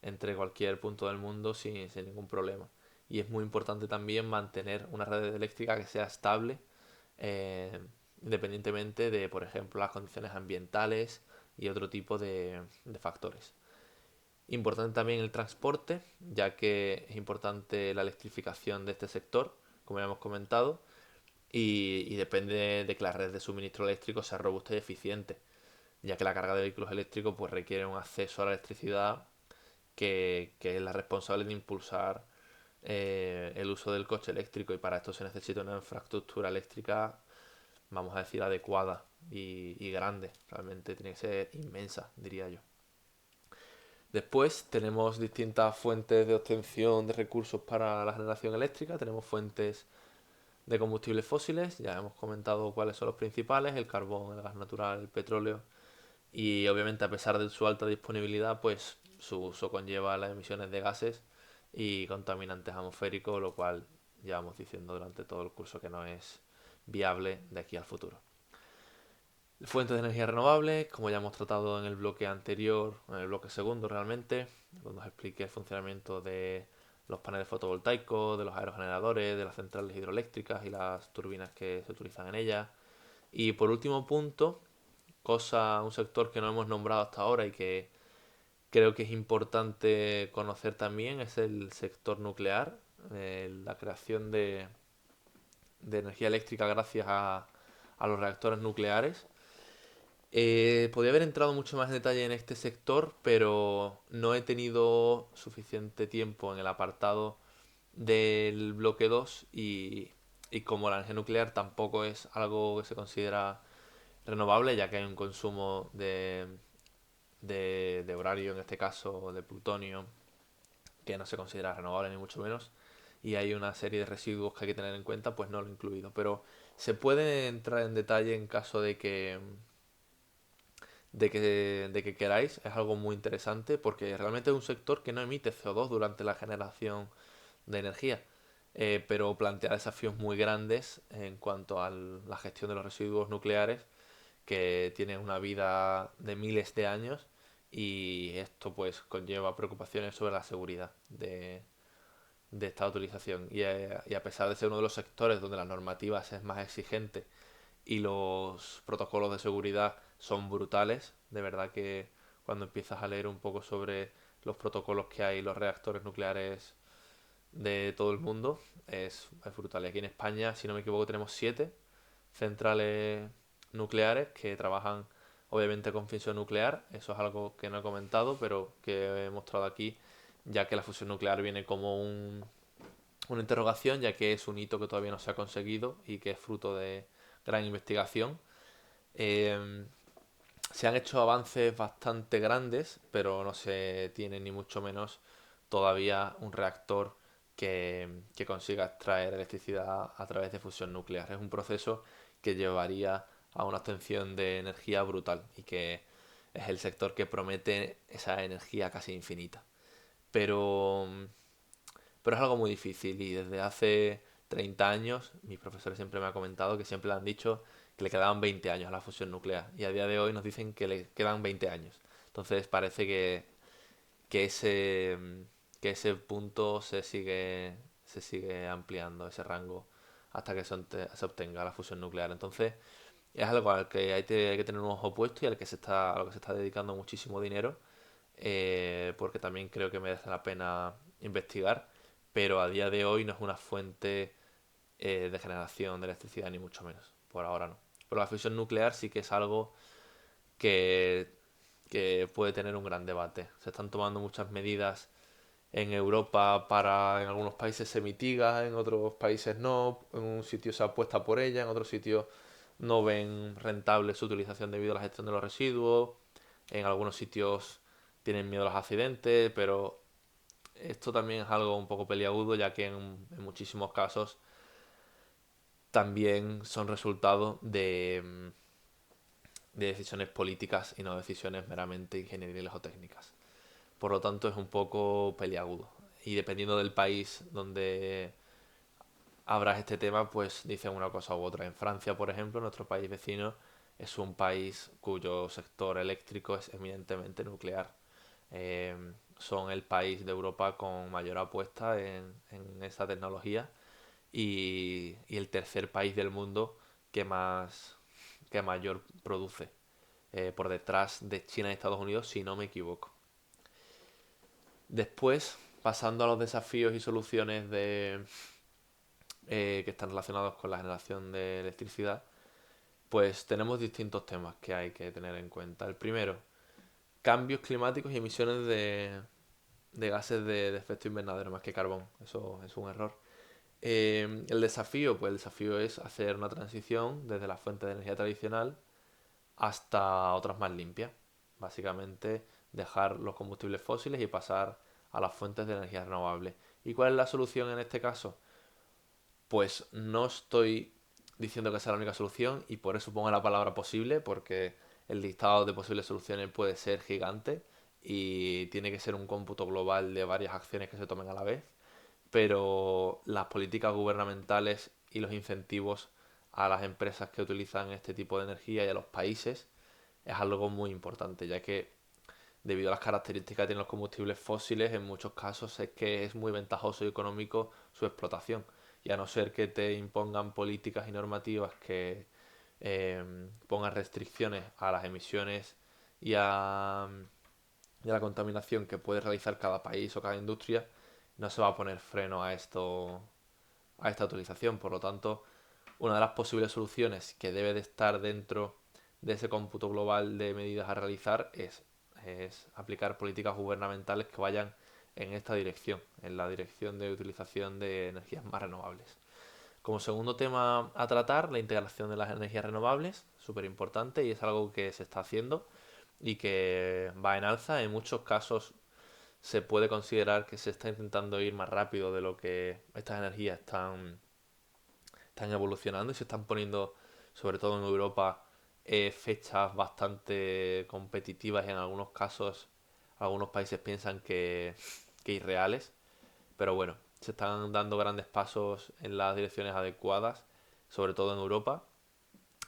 entre cualquier punto del mundo sin ningún problema. Y es muy importante también mantener una red eléctrica que sea estable, eh, independientemente de, por ejemplo, las condiciones ambientales y otro tipo de factores. Importante también el transporte, ya que es importante la electrificación de este sector, como ya hemos comentado, y depende de que la red de suministro eléctrico sea robusta y eficiente, ya que la carga de vehículos eléctricos pues, requiere un acceso a la electricidad que es la responsable de impulsar el uso del coche eléctrico, y para esto se necesita una infraestructura eléctrica, vamos a decir, adecuada y grande. Realmente tiene que ser inmensa, diría yo. Después tenemos distintas fuentes de obtención de recursos para la generación eléctrica. Tenemos fuentes de combustibles fósiles, ya hemos comentado cuáles son los principales: el carbón, el gas natural, el petróleo. Y obviamente, a pesar de su alta disponibilidad, pues su uso conlleva las emisiones de gases y contaminantes atmosféricos, lo cual llevamos diciendo durante todo el curso que no es viable de aquí al futuro. Fuentes de energía renovable, como ya hemos tratado en el bloque anterior, en el bloque segundo realmente, cuando os expliqué el funcionamiento de los paneles fotovoltaicos, de los aerogeneradores, de las centrales hidroeléctricas y las turbinas que se utilizan en ellas. Y por último punto, un sector que no hemos nombrado hasta ahora y que creo que es importante conocer también, es el sector nuclear, la creación de energía eléctrica gracias a los reactores nucleares. Podría haber entrado mucho más en detalle en este sector, pero no he tenido suficiente tiempo en el apartado del bloque 2 y como la energía nuclear tampoco es algo que se considera renovable, ya que hay un consumo de uranio, en este caso de plutonio, que no se considera renovable ni mucho menos, y hay una serie de residuos que hay que tener en cuenta, pues no lo he incluido. Pero se puede entrar en detalle en caso de que queráis. Es algo muy interesante porque realmente es un sector que no emite CO2 durante la generación de energía, pero plantea desafíos muy grandes en cuanto a la gestión de los residuos nucleares, que tienen una vida de miles de años, y esto pues conlleva preocupaciones sobre la seguridad de esta utilización. Y a pesar de ser uno de los sectores donde las normativas es más exigente y los protocolos de seguridad son brutales, de verdad que cuando empiezas a leer un poco sobre los protocolos que hay, los reactores nucleares de todo el mundo, es brutal. Y aquí en España, si no me equivoco, tenemos 7 centrales nucleares que trabajan obviamente con fisión nuclear. Eso es algo que no he comentado, pero que he mostrado aquí, ya que la fusión nuclear viene como una interrogación, ya que es un hito que todavía no se ha conseguido y que es fruto de gran investigación. Eh, Se han hecho avances bastante grandes, pero no se tiene ni mucho menos todavía un reactor que consiga extraer electricidad a través de fusión nuclear. Es un proceso que llevaría a una obtención de energía brutal y que es el sector que promete esa energía casi infinita. Pero, pero es algo muy difícil y desde hace 30 años mis profesores siempre me han comentado que siempre le han dicho que le quedaban 20 años a la fusión nuclear y a día de hoy nos dicen que le quedan 20 años. Entonces parece que ese, que ese punto se sigue ampliando, ese rango, hasta que se obtenga la fusión nuclear. Entonces es algo al que hay que tener un ojo puesto y al que a lo que se está dedicando muchísimo dinero, porque también creo que merece la pena investigar, pero a día de hoy no es una fuente de generación de electricidad, ni mucho menos. Por ahora no. Pero la fusión nuclear sí que es algo que, que puede tener un gran debate. Se están tomando muchas medidas en Europa para, en algunos países se mitiga, en otros países no, en un sitio se apuesta por ella, en otros sitios no ven rentable su utilización debido a la gestión de los residuos, en algunos sitios tienen miedo a los accidentes, pero esto también es algo un poco peliagudo, ya que en muchísimos casos también son resultado de decisiones políticas y no decisiones meramente ingenieriles o técnicas. Por lo tanto, es un poco peliagudo. Y dependiendo del país donde abras este tema, pues dicen una cosa u otra. En Francia, por ejemplo, nuestro país vecino, es un país cuyo sector eléctrico es eminentemente nuclear. Son el país de Europa con mayor apuesta en esta tecnología y el tercer país del mundo que mayor produce, por detrás de China y Estados Unidos, si no me equivoco. Después, pasando a los desafíos y soluciones que están relacionados con la generación de electricidad, pues tenemos distintos temas que hay que tener en cuenta. El primero, cambios climáticos y emisiones de gases de efecto invernadero más que carbón. Eso es un error. El desafío, pues el desafío es hacer una transición desde las fuentes de energía tradicional hasta otras más limpias. Básicamente dejar los combustibles fósiles y pasar a las fuentes de energía renovable. ¿Y cuál es la solución en este caso? Pues no estoy diciendo que sea la única solución y por eso pongo la palabra posible, porque el listado de posibles soluciones puede ser gigante y tiene que ser un cómputo global de varias acciones que se tomen a la vez, pero las políticas gubernamentales y los incentivos a las empresas que utilizan este tipo de energía y a los países es algo muy importante, ya que debido a las características que tienen los combustibles fósiles, en muchos casos es que es muy ventajoso y económico su explotación. Y a no ser que te impongan políticas y normativas que pongan restricciones a las emisiones y y a la contaminación que puede realizar cada país o cada industria, no se va a poner freno a esta utilización. Por lo tanto, una de las posibles soluciones que debe de estar dentro de ese cómputo global de medidas a realizar es aplicar políticas gubernamentales que vayan en esta dirección, en la dirección de utilización de energías más renovables. Como segundo tema a tratar, la integración de las energías renovables, súper importante y es algo que se está haciendo y que va en alza. En muchos casos se puede considerar que se está intentando ir más rápido de lo que estas energías están evolucionando y se están poniendo, sobre todo en Europa, fechas bastante competitivas y en algunos casos algunos países piensan que irreales, pero bueno, se están dando grandes pasos en las direcciones adecuadas, sobre todo en Europa,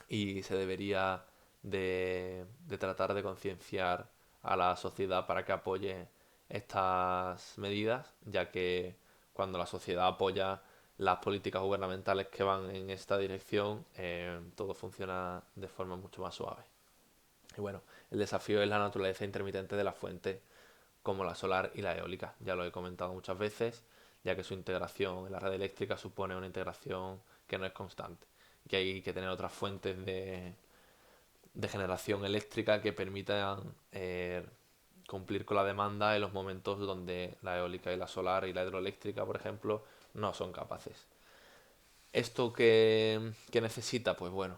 y se debería de tratar de concienciar a la sociedad para que apoye estas medidas, ya que cuando la sociedad apoya las políticas gubernamentales que van en esta dirección, todo funciona de forma mucho más suave. Y bueno, el desafío es la naturaleza intermitente de las fuentes como la solar y la eólica. Ya lo he comentado muchas veces, ya que su integración en la red eléctrica supone una integración que no es constante. Y que hay que tener otras fuentes de generación eléctrica que permitan cumplir con la demanda en los momentos donde la eólica y la solar y la hidroeléctrica, por ejemplo, no son capaces. ¿Esto qué necesita? Pues bueno,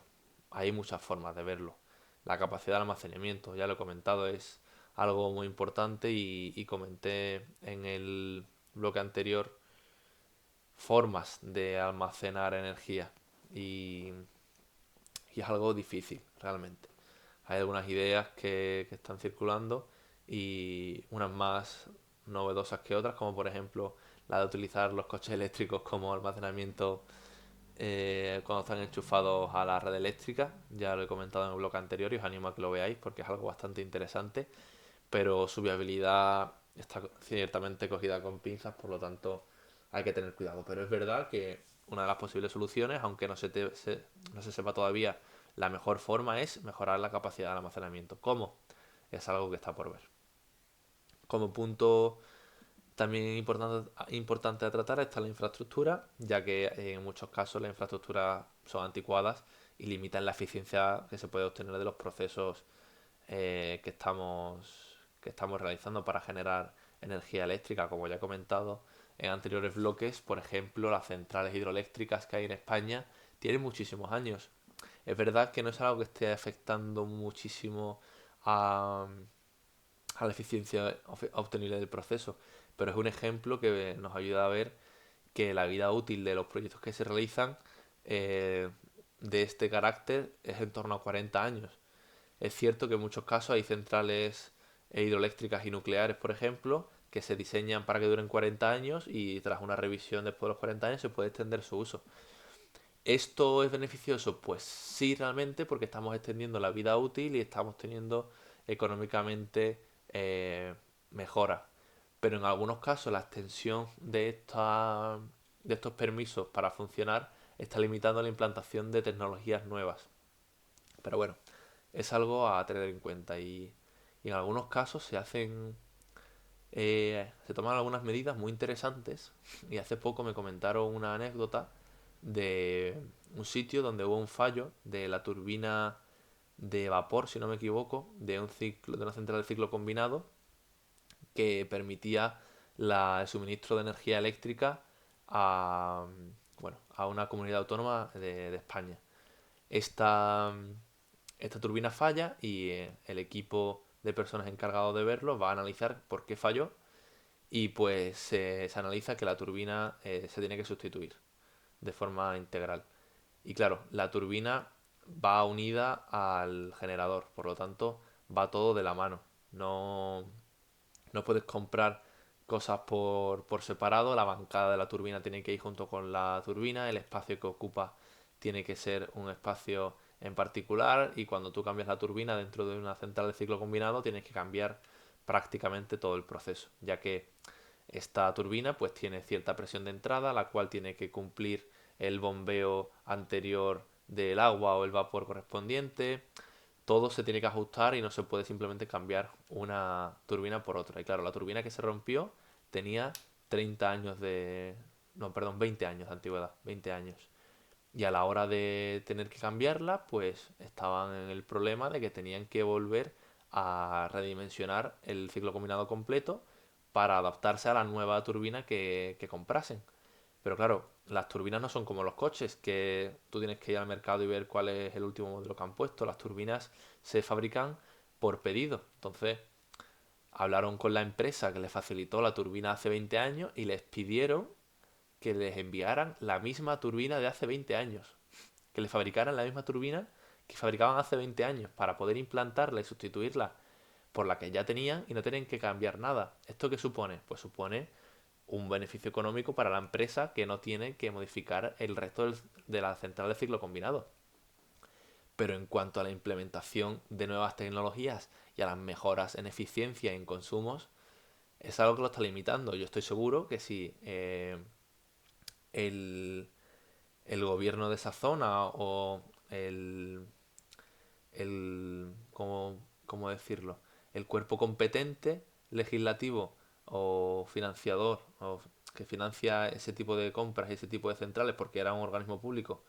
hay muchas formas de verlo. La capacidad de almacenamiento, ya lo he comentado, es algo muy importante y comenté en el bloque anterior formas de almacenar energía y, y es algo difícil realmente. Hay algunas ideas que están circulando y unas más novedosas que otras, como por ejemplo la de utilizar los coches eléctricos como almacenamiento cuando están enchufados a la red eléctrica. Ya lo he comentado en el bloque anterior y os animo a que lo veáis porque es algo bastante interesante, pero su viabilidad está ciertamente cogida con pinzas, por lo tanto hay que tener cuidado. Pero es verdad que una de las posibles soluciones, aunque no se sepa todavía la mejor forma, es mejorar la capacidad de almacenamiento. ¿Cómo? Es algo que está por ver. Como punto también importante a tratar está la infraestructura, ya que en muchos casos las infraestructuras son anticuadas y limitan la eficiencia que se puede obtener de los procesos que estamos realizando para generar energía eléctrica. Como ya he comentado en anteriores bloques, por ejemplo, las centrales hidroeléctricas que hay en España tienen muchísimos años. Es verdad que no es algo que esté afectando muchísimo a, a la eficiencia obtenible del proceso, pero es un ejemplo que nos ayuda a ver que la vida útil de los proyectos que se realizan eh, de este carácter es en torno a 40 años. Es cierto que en muchos casos hay centrales hidroeléctricas y nucleares, por ejemplo, que se diseñan para que duren 40 años y tras una revisión después de los 40 años se puede extender su uso. ¿Esto es beneficioso? Pues sí, realmente, porque estamos extendiendo la vida útil y estamos teniendo económicamente mejoras. Pero en algunos casos la extensión de estos permisos para funcionar está limitando la implantación de tecnologías nuevas. Pero bueno, es algo a tener en cuenta y en algunos casos se toman algunas medidas muy interesantes y hace poco me comentaron una anécdota de un sitio donde hubo un fallo de la turbina de vapor, si no me equivoco, de una central de ciclo combinado que permitía el suministro de energía eléctrica a, bueno, a una comunidad autónoma de España. Esta, esta turbina falla y el equipo de personas encargado de verlo va a analizar por qué falló y pues se analiza que la turbina se tiene que sustituir de forma integral. Y claro, la turbina va unida al generador, por lo tanto va todo de la mano. No, no puedes comprar cosas por separado, la bancada de la turbina tiene que ir junto con la turbina, el espacio que ocupa tiene que ser un espacio en particular y cuando tú cambias la turbina dentro de una central de ciclo combinado tienes que cambiar prácticamente todo el proceso, ya que esta turbina pues tiene cierta presión de entrada, la cual tiene que cumplir el bombeo anterior del agua o el vapor correspondiente. Todo se tiene que ajustar y no se puede simplemente cambiar una turbina por otra. Y claro, la turbina que se rompió tenía 30 años de... No, perdón, 20 años de antigüedad, 20 años. Y a la hora de tener que cambiarla, pues estaban en el problema de que tenían que volver a redimensionar el ciclo combinado completo para adaptarse a la nueva turbina que comprasen. Pero claro, las turbinas no son como los coches, que tú tienes que ir al mercado y ver cuál es el último modelo que han puesto. Las turbinas se fabrican por pedido. Entonces, hablaron con la empresa que les facilitó la turbina hace 20 años y les pidieron que les enviaran la misma turbina de hace 20 años. Que les fabricaran la misma turbina que fabricaban hace 20 años para poder implantarla y sustituirla por la que ya tenían y no tienen que cambiar nada. ¿Esto qué supone? Pues supone un beneficio económico para la empresa que no tiene que modificar el resto de la central de ciclo combinado. Pero en cuanto a la implementación de nuevas tecnologías y a las mejoras en eficiencia y en consumos, es algo que lo está limitando. Yo estoy seguro que si el, el gobierno de esa zona o ¿cómo decirlo? El cuerpo competente, legislativo o financiador o que financia ese tipo de compras y ese tipo de centrales porque era un organismo público,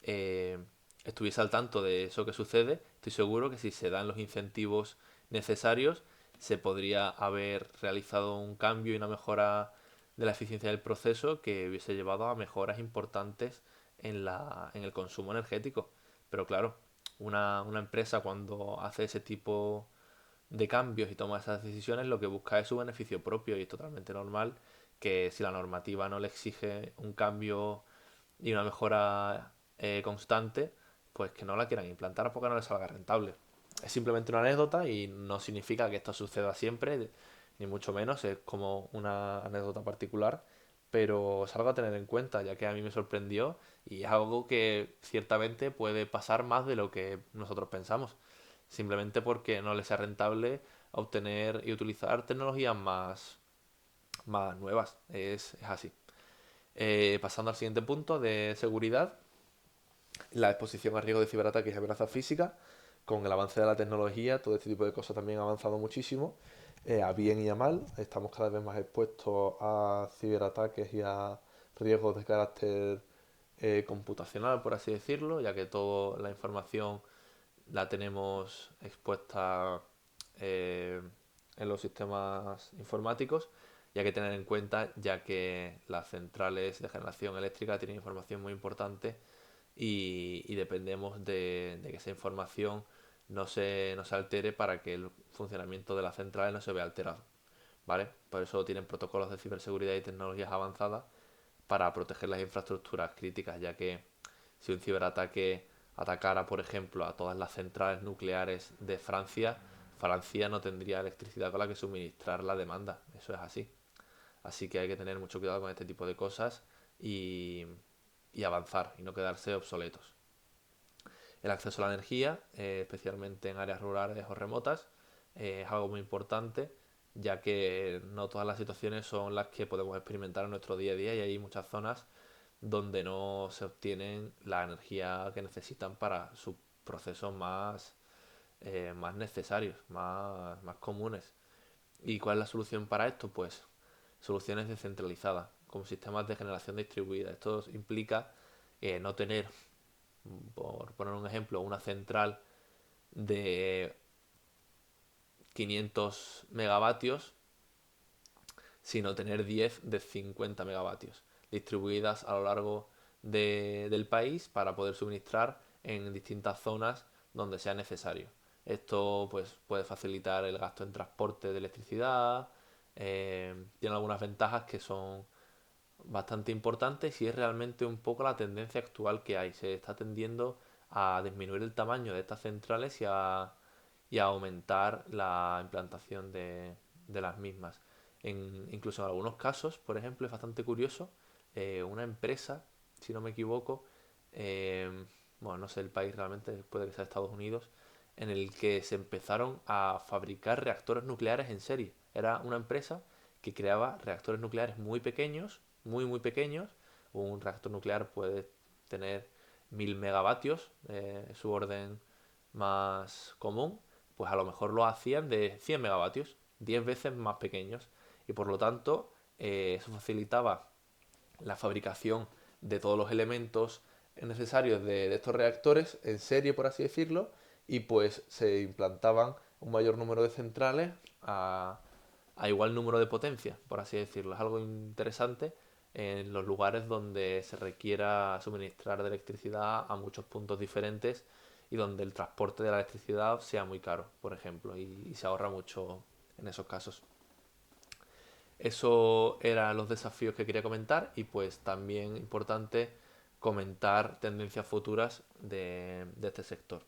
eh, estuviese al tanto de eso que sucede, estoy seguro que si se dan los incentivos necesarios, se podría haber realizado un cambio y una mejora de la eficiencia del proceso que hubiese llevado a mejoras importantes en el consumo energético. Pero claro, Una empresa cuando hace ese tipo de cambios y toma esas decisiones, lo que busca es su beneficio propio y es totalmente normal que si la normativa no le exige un cambio y una mejora constante, pues que no la quieran implantar porque no les salga rentable. Es simplemente una anécdota y no significa que esto suceda siempre, ni mucho menos, es como una anécdota particular, pero es algo a tener en cuenta, ya que a mí me sorprendió y es algo que ciertamente puede pasar más de lo que nosotros pensamos, simplemente porque no les sea rentable obtener y utilizar tecnologías más nuevas, es así. Pasando al siguiente punto de seguridad, la exposición a riesgo de ciberataques y amenazas físicas. Con el avance de la tecnología, todo este tipo de cosas también ha avanzado muchísimo, a bien y a mal. Estamos cada vez más expuestos a ciberataques y a riesgos de carácter computacional, por así decirlo, ya que toda la información la tenemos expuesta eh, en los sistemas informáticos, y hay que tener en cuenta ya que las centrales de generación eléctrica tienen información muy importante y dependemos de que esa información no se altere para que el funcionamiento de las centrales no se vea alterado, ¿vale? Por eso tienen protocolos de ciberseguridad y tecnologías avanzadas para proteger las infraestructuras críticas, ya que si un ciberataque atacara, por ejemplo, a todas las centrales nucleares de Francia, Francia no tendría electricidad con la que suministrar la demanda. Eso es así. Así que hay que tener mucho cuidado con este tipo de cosas y, y avanzar y no quedarse obsoletos. El acceso a la energía, especialmente en áreas rurales o remotas, es algo muy importante, ya que no todas las situaciones son las que podemos experimentar en nuestro día a día y hay muchas zonas donde no se obtienen la energía que necesitan para sus procesos más necesarios, más comunes. ¿Y cuál es la solución para esto? Pues soluciones descentralizadas, como sistemas de generación distribuida. Esto implica no tener, por poner un ejemplo, una central de 500 megavatios, sino tener 10 de 50 megavatios distribuidas a lo largo del país para poder suministrar en distintas zonas donde sea necesario. Esto pues puede facilitar el gasto en transporte de electricidad, tiene algunas ventajas que son bastante importantes y es realmente un poco la tendencia actual que hay. Se está tendiendo a disminuir el tamaño de estas centrales y a aumentar la implantación de las mismas. Incluso en algunos casos, por ejemplo, es bastante curioso, una empresa, si no me equivoco, bueno, no sé el país realmente, puede que sea Estados Unidos, en el que se empezaron a fabricar reactores nucleares en serie. Era una empresa que creaba reactores nucleares muy pequeños, muy pequeños. Un reactor nuclear puede tener 1000 megavatios, su orden más común, pues a lo mejor lo hacían de 100 megavatios, 10 veces más pequeños. Y por lo tanto, eso facilitaba la fabricación de todos los elementos necesarios de estos reactores en serie, por así decirlo, y pues se implantaban un mayor número de centrales a igual número de potencia, por así decirlo. Es algo interesante en los lugares donde se requiera suministrar de electricidad a muchos puntos diferentes y donde el transporte de la electricidad sea muy caro, por ejemplo, y se ahorra mucho en esos casos. Eso eran los desafíos que quería comentar y pues también importante comentar tendencias futuras de este sector.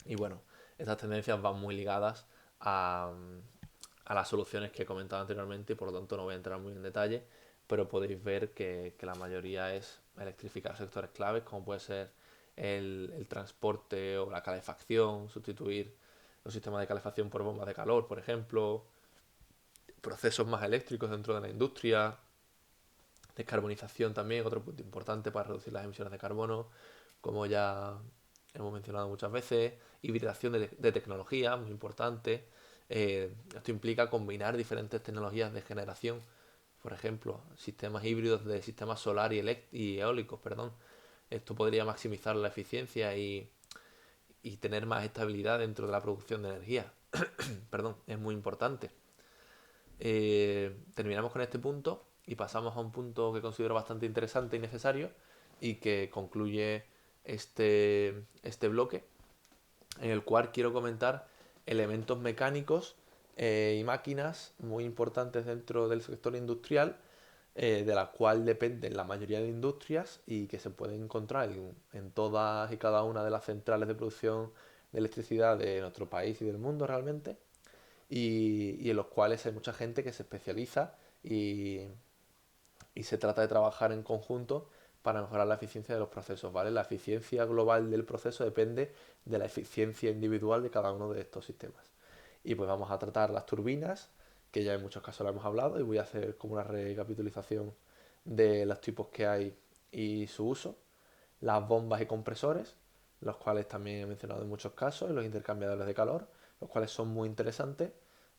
Y bueno, estas tendencias van muy ligadas a las soluciones que he comentado anteriormente y por lo tanto no voy a entrar muy en detalle, pero podéis ver que la mayoría es electrificar sectores claves como puede ser el transporte o la calefacción, sustituir los sistemas de calefacción por bombas de calor, por ejemplo, procesos más eléctricos dentro de la industria, descarbonización también, otro punto importante para reducir las emisiones de carbono, como ya hemos mencionado muchas veces, hibridación de tecnología, muy importante. Esto implica combinar diferentes tecnologías de generación, por ejemplo, sistemas híbridos de sistemas solar y eólicos, perdón. Esto podría maximizar la eficiencia y tener más estabilidad dentro de la producción de energía. Perdón, es muy importante. Terminamos con este punto y pasamos a un punto que considero bastante interesante y necesario y que concluye este bloque, en el cual quiero comentar elementos mecánicos y máquinas muy importantes dentro del sector industrial, de la cual dependen la mayoría de industrias y que se pueden encontrar en todas y cada una de las centrales de producción de electricidad de nuestro país y del mundo realmente, y en los cuales hay mucha gente que se especializa y se trata de trabajar en conjunto para mejorar la eficiencia de los procesos, ¿vale? La eficiencia global del proceso depende de la eficiencia individual de cada uno de estos sistemas. Y pues vamos a tratar las turbinas, que ya en muchos casos lo hemos hablado, y voy a hacer como una recapitulación de los tipos que hay y su uso, las bombas y compresores, los cuales también he mencionado en muchos casos, y los intercambiadores de calor, los cuales son muy interesantes,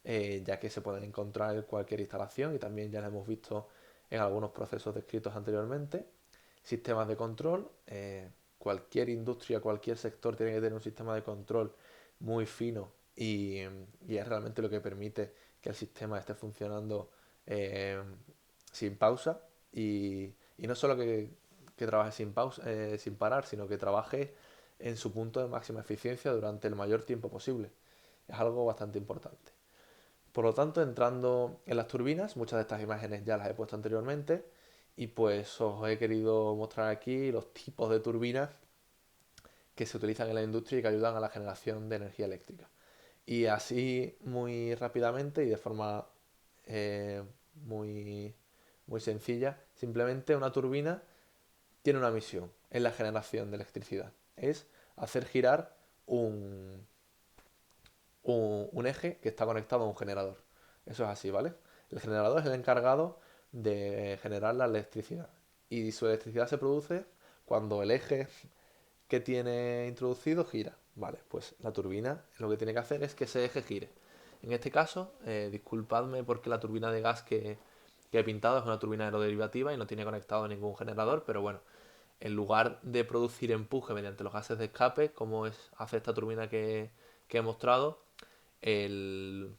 ya que se pueden encontrar en cualquier instalación y también ya los hemos visto en algunos procesos descritos anteriormente. Sistemas de control, cualquier industria, cualquier sector tiene que tener un sistema de control muy fino y es realmente lo que permite que el sistema esté funcionando eh, sin pausa y no solo que trabaje sin pausa, sin parar, sino que trabaje en su punto de máxima eficiencia durante el mayor tiempo posible. Es algo bastante importante. Por lo tanto, entrando en las turbinas, muchas de estas imágenes ya las he puesto anteriormente y pues os he querido mostrar aquí los tipos de turbinas que se utilizan en la industria y que ayudan a la generación de energía eléctrica. Y así muy rápidamente y de forma eh, muy, muy sencilla, simplemente una turbina tiene una misión en la generación de electricidad. Es hacer girar un, un eje que está conectado a un generador. Eso es así, ¿vale? El generador es el encargado de generar la electricidad. Y su electricidad se produce cuando el eje que tiene introducido gira. Vale, pues la turbina lo que tiene que hacer es que ese eje gire. En este caso, disculpadme porque la turbina de gas que he pintado es una turbina aeroderivativa y no tiene conectado ningún generador, pero bueno, en lugar de producir empuje mediante los gases de escape, como hace esta turbina que he mostrado, el,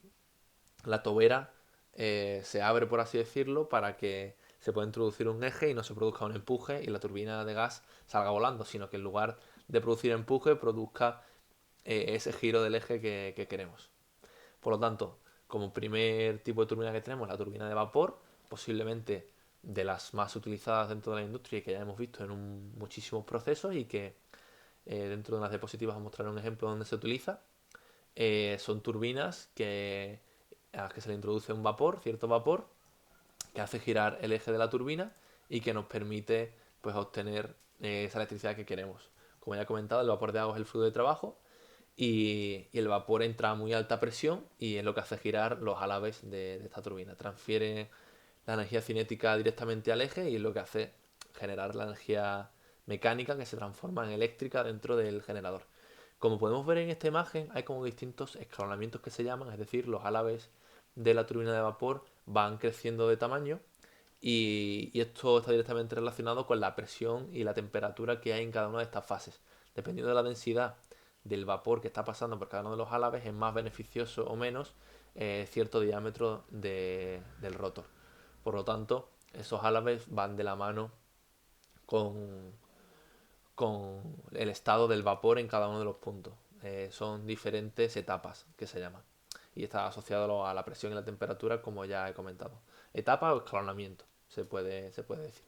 la tobera se abre, por así decirlo, para que se pueda introducir un eje y no se produzca un empuje y la turbina de gas salga volando, sino que en lugar de producir empuje, produzca ese giro del eje que queremos. Por lo tanto, como primer tipo de turbina que tenemos, la turbina de vapor, posiblemente de las más utilizadas dentro de la industria y que ya hemos visto en muchísimos procesos y que dentro de las diapositivas os mostraré un ejemplo donde se utiliza. Son turbinas a las que se le introduce un vapor, cierto vapor, que hace girar el eje de la turbina y que nos permite pues, obtener esa electricidad que queremos. Como ya he comentado, el vapor de agua es el fluido de trabajo y el vapor entra a muy alta presión y es lo que hace girar los álabes de esta turbina. Transfiere la energía cinética directamente al eje y es lo que hace generar la energía mecánica que se transforma en eléctrica dentro del generador. Como podemos ver en esta imagen, hay como distintos escalonamientos que se llaman, es decir, los álabes de la turbina de vapor van creciendo de tamaño y esto está directamente relacionado con la presión y la temperatura que hay en cada una de estas fases. Dependiendo de la densidad del vapor que está pasando por cada uno de los álabes, es más beneficioso o menos cierto diámetro del rotor. Por lo tanto, esos álabes van de la mano con, con el estado del vapor en cada uno de los puntos. Son diferentes etapas que se llaman. Y está asociado a la presión y la temperatura, como ya he comentado. Etapa o escalonamiento, se puede decir.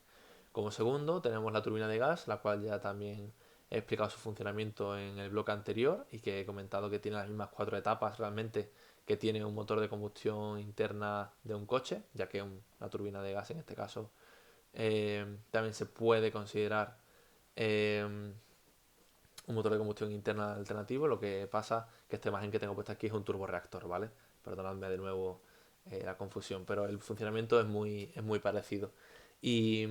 Como segundo, tenemos la turbina de gas, la cual ya también he explicado su funcionamiento en el bloque anterior y que he comentado que tiene las mismas cuatro etapas realmente que tiene un motor de combustión interna de un coche, ya que una turbina de gas en este caso también se puede considerar eh, un motor de combustión interna alternativo. Lo que pasa que esta imagen que tengo puesta aquí es un turborreactor, ¿vale? Perdonadme de nuevo la confusión, pero el funcionamiento es muy parecido. Y,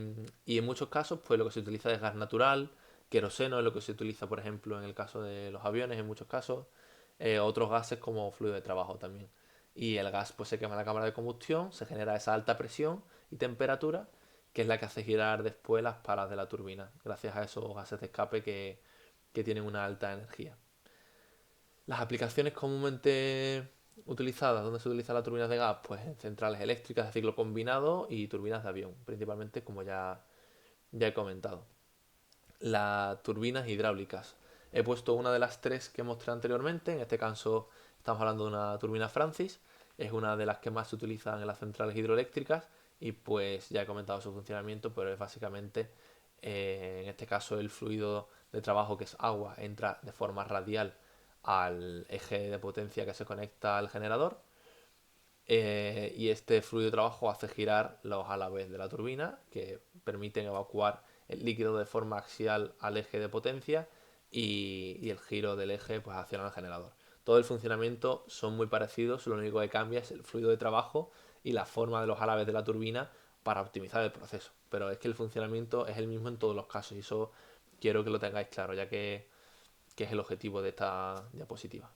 y en muchos casos, pues lo que se utiliza es gas natural, queroseno es lo que se utiliza, por ejemplo, en el caso de los aviones, en muchos casos, otros gases como fluido de trabajo también. Y el gas pues se quema en la cámara de combustión, se genera esa alta presión y temperatura, que es la que hace girar después las palas de la turbina, gracias a esos gases de escape que tienen una alta energía. Las aplicaciones comúnmente utilizadas, donde se utiliza la turbina de gas, pues en centrales eléctricas de ciclo combinado y turbinas de avión, principalmente como ya he comentado. Las turbinas hidráulicas. He puesto una de las tres que mostré anteriormente. En este caso estamos hablando de una turbina Francis. Es una de las que más se utilizan en las centrales hidroeléctricas y pues ya he comentado su funcionamiento, pero es básicamente, en este caso, el fluido de trabajo, que es agua, entra de forma radial al eje de potencia que se conecta al generador, y este fluido de trabajo hace girar los álabes de la turbina que permiten evacuar el líquido de forma axial al eje de potencia y el giro del eje pues hacia el generador. Todo el funcionamiento son muy parecidos, lo único que cambia es el fluido de trabajo y la forma de los álabes de la turbina para optimizar el proceso. Pero es que el funcionamiento es el mismo en todos los casos y eso quiero que lo tengáis claro, ya que es el objetivo de esta diapositiva.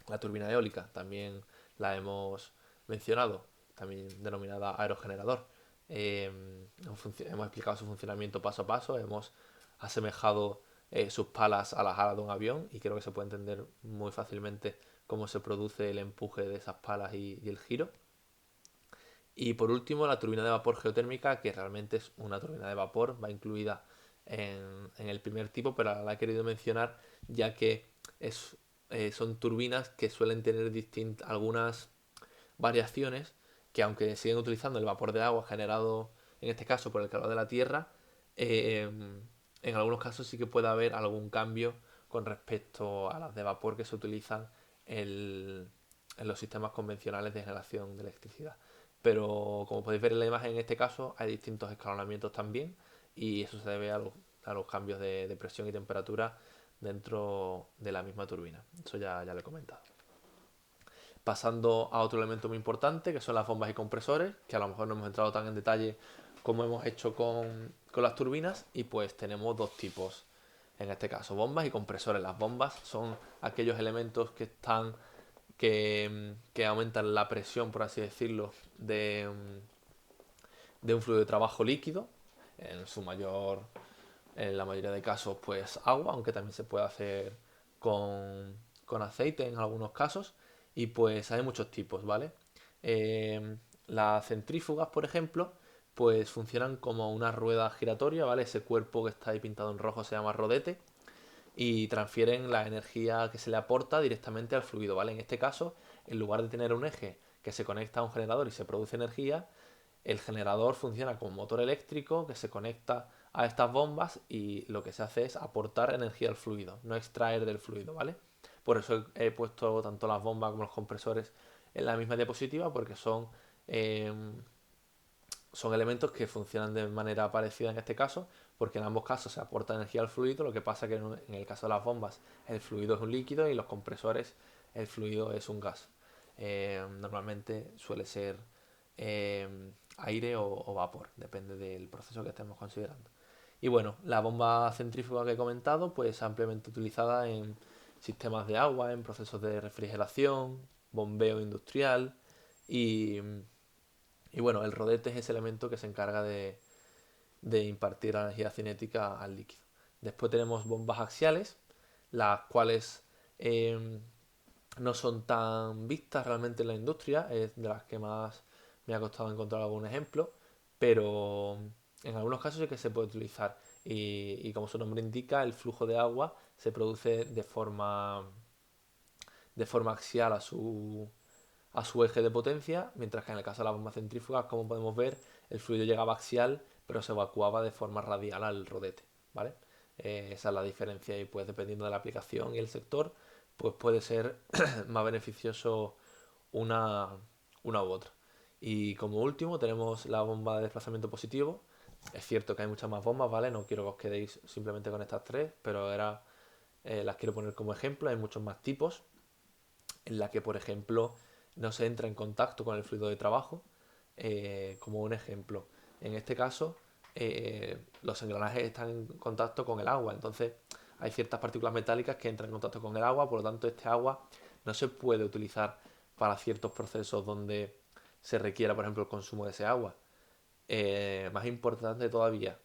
La turbina eólica también la hemos mencionado, también denominada aerogenerador. Hemos explicado su funcionamiento paso a paso, hemos asemejado sus palas a las alas de un avión y creo que se puede entender muy fácilmente cómo se produce el empuje de esas palas y el giro. Y por último, la turbina de vapor geotérmica, que realmente es una turbina de vapor, va incluida en el primer tipo, pero la he querido mencionar ya que son turbinas que suelen tener algunas variaciones que, aunque siguen utilizando el vapor de agua generado en este caso por el calor de la Tierra, eh, en algunos casos sí que puede haber algún cambio con respecto a las de vapor que se utilizan en los sistemas convencionales de generación de electricidad. Pero como podéis ver en la imagen, en este caso hay distintos escalonamientos también y eso se debe a los cambios de presión y temperatura dentro de la misma turbina. Eso ya lo he comentado. Pasando a otro elemento muy importante, que son las bombas y compresores, que a lo mejor no hemos entrado tan en detalle como hemos hecho con las turbinas, y pues tenemos dos tipos, en este caso, bombas y compresores. Las bombas son aquellos elementos que aumentan la presión, por así decirlo, de un fluido de trabajo líquido, en la mayoría de casos, pues agua, aunque también se puede hacer con aceite en algunos casos, y pues hay muchos tipos, ¿vale? Eh, las centrífugas, por ejemplo, pues funcionan como una rueda giratoria, ¿vale? Ese cuerpo que está ahí pintado en rojo se llama rodete y transfieren la energía que se le aporta directamente al fluido, ¿vale? En este caso, en lugar de tener un eje que se conecta a un generador y se produce energía, el generador funciona como motor eléctrico que se conecta a estas bombas y lo que se hace es aportar energía al fluido, no extraer del fluido, ¿vale? Por eso he puesto tanto las bombas como los compresores en la misma diapositiva, porque eh, son elementos que funcionan de manera parecida en este caso, porque en ambos casos se aporta energía al fluido, lo que pasa que en el caso de las bombas el fluido es un líquido y los compresores el fluido es un gas. Normalmente suele ser eh, aire o vapor, depende del proceso que estemos considerando. Y bueno, la bomba centrífuga que he comentado, pues ampliamente utilizada en sistemas de agua, en procesos de refrigeración, bombeo industrial y, y bueno, el rodete es ese elemento que se encarga de impartir la energía cinética al líquido. Después tenemos bombas axiales, las cuales eh, no son tan vistas realmente en la industria, es de las que más me ha costado encontrar algún ejemplo, pero en algunos casos sí que se puede utilizar y como su nombre indica, el flujo de agua se produce de forma axial a su eje de potencia, mientras que en el caso de las bombas centrífugas, como podemos ver, el fluido llegaba axial, pero se evacuaba de forma radial al rodete, ¿vale? Esa es la diferencia y pues dependiendo de la aplicación y el sector, pues puede ser más beneficioso una, una u otra. Y como último tenemos la bomba de desplazamiento positivo. Es cierto que hay muchas más bombas, ¿vale? No quiero que os quedéis simplemente con estas tres, pero las quiero poner como ejemplo. Hay muchos más tipos en la que, por ejemplo, no se entra en contacto con el fluido de trabajo, como un ejemplo. En este caso, los engranajes están en contacto con el agua, entonces hay ciertas partículas metálicas que entran en contacto con el agua, por lo tanto este agua no se puede utilizar para ciertos procesos donde se requiera, por ejemplo, el consumo de ese agua. Más importante todavía,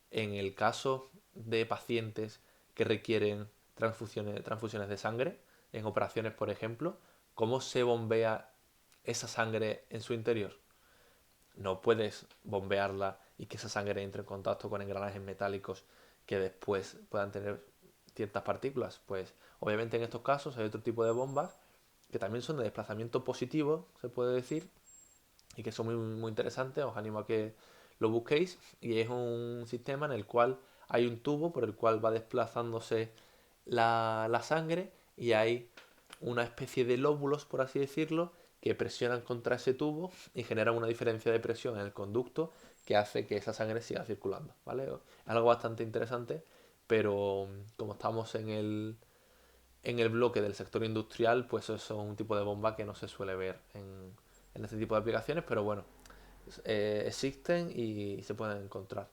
en el caso de pacientes que requieren transfusiones de sangre, en operaciones, por ejemplo, ¿cómo se bombea esa sangre en su interior? No puedes bombearla y que esa sangre entre en contacto con engranajes metálicos que después puedan tener ciertas partículas. Pues obviamente en estos casos hay otro tipo de bombas que también son de desplazamiento positivo, se puede decir, y que son muy interesantes. Os animo a que lo busquéis. Y es un sistema en el cual hay un tubo por el cual va desplazándose la sangre y hay una especie de lóbulos, por así decirlo, que presionan contra ese tubo y generan una diferencia de presión en el conducto que hace que esa sangre siga circulando, ¿vale? Es algo bastante interesante, pero como estamos en el bloque del sector industrial, pues eso es un tipo de bomba que no se suele ver en este tipo de aplicaciones, pero bueno, existen y se pueden encontrar.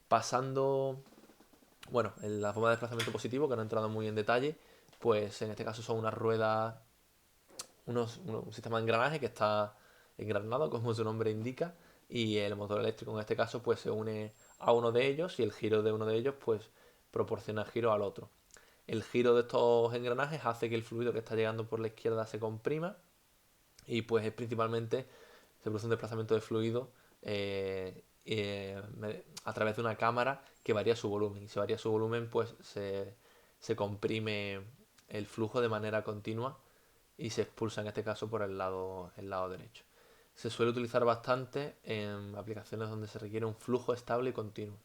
Pasando, bueno, en la bomba de desplazamiento positivo, que no he entrado muy en detalle, pues en este caso son unas ruedas, un sistema de engranaje que está engranado, como su nombre indica, y el motor eléctrico en este caso pues se une a uno de ellos y el giro de uno de ellos pues proporciona giro al otro. El giro de estos engranajes hace que el fluido que está llegando por la izquierda se comprima y pues es principalmente se produce un desplazamiento de fluido a través de una cámara que varía su volumen. Y si varía su volumen, pues se comprime el flujo de manera continua y se expulsa en este caso por el lado derecho. Se suele utilizar bastante en aplicaciones donde se requiere un flujo estable y continuo.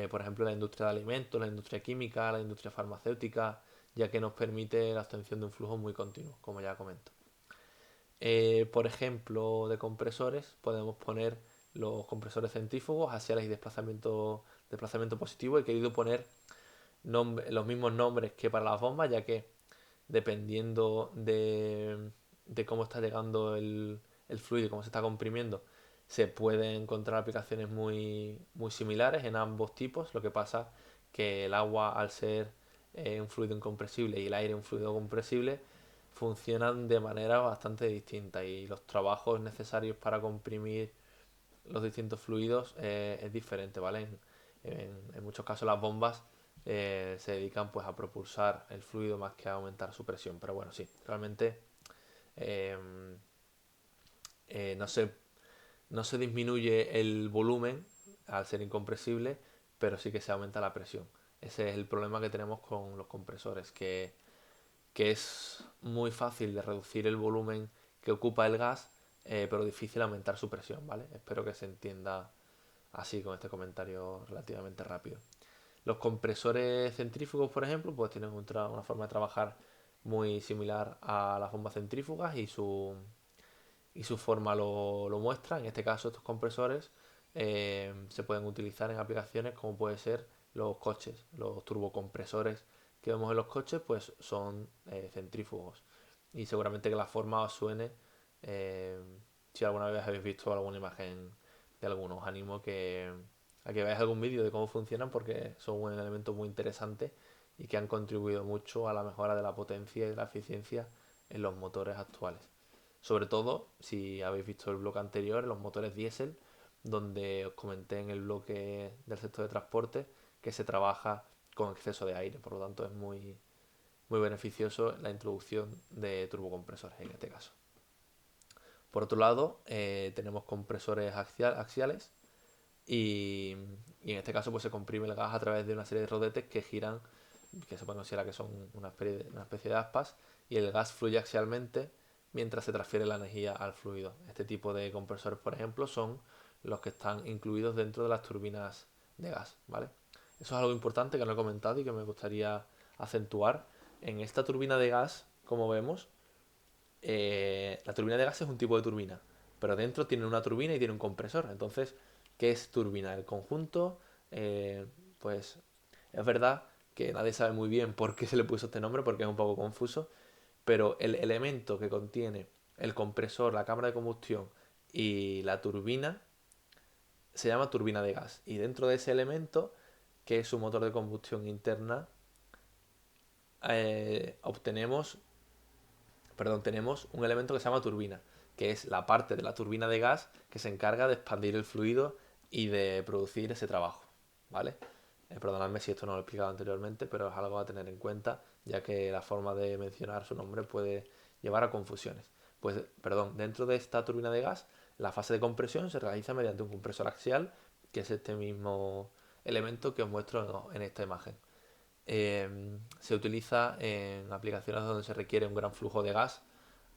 Por ejemplo, la industria de alimentos, la industria química, la industria farmacéutica, ya que nos permite la obtención de un flujo muy continuo, como ya comento. Por ejemplo, de compresores, podemos poner los compresores centrífugos, axiales y desplazamiento positivo. He querido poner los mismos nombres que para las bombas, ya que dependiendo de cómo está llegando el fluido y cómo se está comprimiendo, se pueden encontrar aplicaciones muy similares en ambos tipos. Lo que pasa que el agua, al ser un fluido incompresible y el aire un fluido compresible, funcionan de manera bastante distinta y los trabajos necesarios para comprimir los distintos fluidos es diferente, ¿vale? En muchos casos las bombas se dedican pues a propulsar el fluido más que a aumentar su presión, pero bueno, sí, realmente eh, no no se disminuye el volumen al ser incompresible, pero sí que se aumenta la presión. Ese es el problema que tenemos con los compresores, que es muy fácil de reducir el volumen que ocupa el gas, pero difícil aumentar su presión, ¿vale? Espero que se entienda así con este comentario relativamente rápido. Los compresores centrífugos, por ejemplo, pues tienen una forma de trabajar muy similar a las bombas centrífugas y su forma lo muestra. En este caso, estos compresores se pueden utilizar en aplicaciones como puede ser los coches. Los turbocompresores que vemos en los coches pues son centrífugos. Y seguramente que la forma os suene eh, si alguna vez habéis visto alguna imagen de algunos. Os animo a que veáis algún vídeo de cómo funcionan porque son un elemento muy interesante y que han contribuido mucho a la mejora de la potencia y de la eficiencia en los motores actuales. Sobre todo, si habéis visto el bloque anterior, los motores diésel, donde os comenté en el bloque del sector de transporte que se trabaja con exceso de aire, por lo tanto es muy beneficioso la introducción de turbocompresores en este caso. Por otro lado, tenemos compresores axiales y en este caso pues se comprime el gas a través de una serie de rodetes que giran, que se puede considerar que son una especie de aspas, y el gas fluye axialmente mientras se transfiere la energía al fluido. Este tipo de compresores, por ejemplo, son los que están incluidos dentro de las turbinas de gas, ¿vale? Eso es algo importante que no he comentado y que me gustaría acentuar. En esta turbina de gas, como vemos, la turbina de gas es un tipo de turbina, pero dentro tiene una turbina y tiene un compresor. Entonces, ¿qué es turbina? El conjunto, eh, pues es verdad que nadie sabe muy bien por qué se le puso este nombre, porque es un poco confuso, pero el elemento que contiene el compresor, la cámara de combustión y la turbina se llama turbina de gas. Y dentro de ese elemento, que es su motor de combustión interna, obtenemos tenemos un elemento que se llama turbina, que es la parte de la turbina de gas que se encarga de expandir el fluido y de producir ese trabajo, ¿vale? Perdonadme si esto no lo he explicado anteriormente, pero es algo a tener en cuenta, ya que la forma de mencionar su nombre puede llevar a confusiones. Pues, perdón, dentro de esta turbina de gas, la fase de compresión se realiza mediante un compresor axial, que es este mismo elemento que os muestro en esta imagen. se utiliza en aplicaciones donde se requiere un gran flujo de gas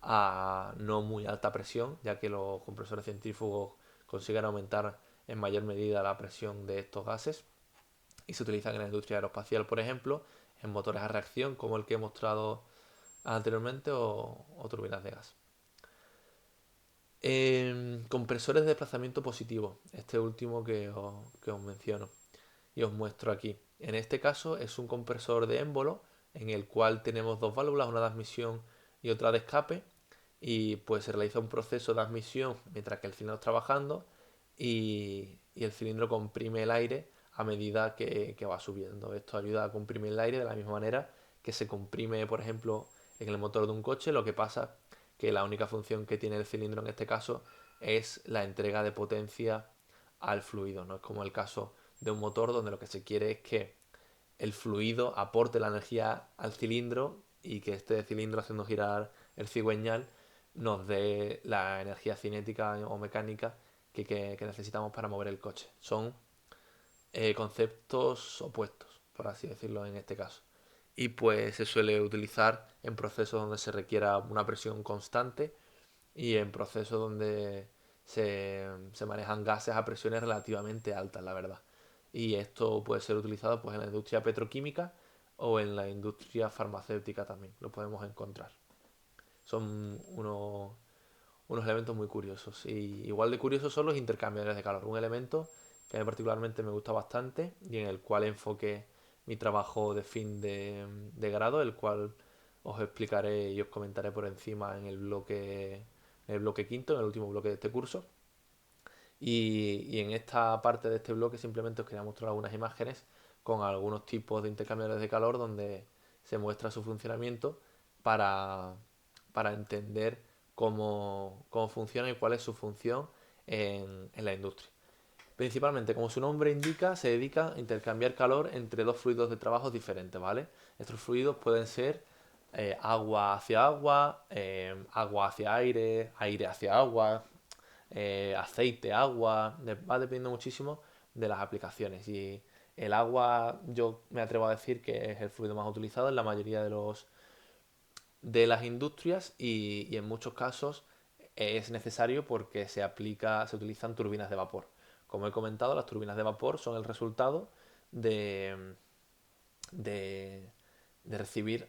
a no muy alta presión, ya que los compresores centrífugos consiguen aumentar en mayor medida la presión de estos gases y se utilizan en la industria aeroespacial, por ejemplo, en motores a reacción como el que he mostrado anteriormente o turbinas de gas. Compresores de desplazamiento positivo, este último que os menciono y os muestro aquí. En este caso es un compresor de émbolo en el cual tenemos dos válvulas, una de admisión y otra de escape, y pues se realiza un proceso de admisión mientras que el cilindro está trabajando y el cilindro comprime el aire a medida que va subiendo. Esto ayuda a comprimir el aire de la misma manera que se comprime, por ejemplo, en el motor de un coche. Lo que pasa que la única función que tiene el cilindro en este caso es la entrega de potencia al fluido. No es como el caso de un motor donde lo que se quiere es que el fluido aporte la energía al cilindro y que este cilindro, haciendo girar el cigüeñal, nos dé la energía cinética o mecánica que necesitamos para mover el coche. Son conceptos opuestos, por así decirlo en este caso. Y pues se suele utilizar en procesos donde se requiera una presión constante y en procesos donde se manejan gases a presiones relativamente altas, la verdad. Y esto puede ser utilizado pues, en la industria petroquímica o en la industria farmacéutica también, lo podemos encontrar. Son unos elementos muy curiosos. Y igual de curiosos son los intercambiadores de calor, un elemento que a mí particularmente me gusta bastante y en el cual enfoqué mi trabajo de fin de grado, el cual os explicaré y os comentaré por encima en el bloque quinto, en el último bloque de este curso. Y en esta parte de este bloque simplemente os quería mostrar algunas imágenes con algunos tipos de intercambiadores de calor donde se muestra su funcionamiento para, para entender cómo funciona y cuál es su función en la industria. Principalmente, como su nombre indica, se dedica a intercambiar calor entre dos fluidos de trabajo diferentes, ¿vale? Estos fluidos pueden ser agua hacia agua, agua hacia aire, aire hacia agua, aceite, agua, va dependiendo muchísimo de las aplicaciones. Y el agua, yo me atrevo a decir que es el fluido más utilizado en la mayoría de las industrias y en muchos casos es necesario porque se utilizan turbinas de vapor. Como he comentado, las turbinas de vapor son el resultado de, de, de recibir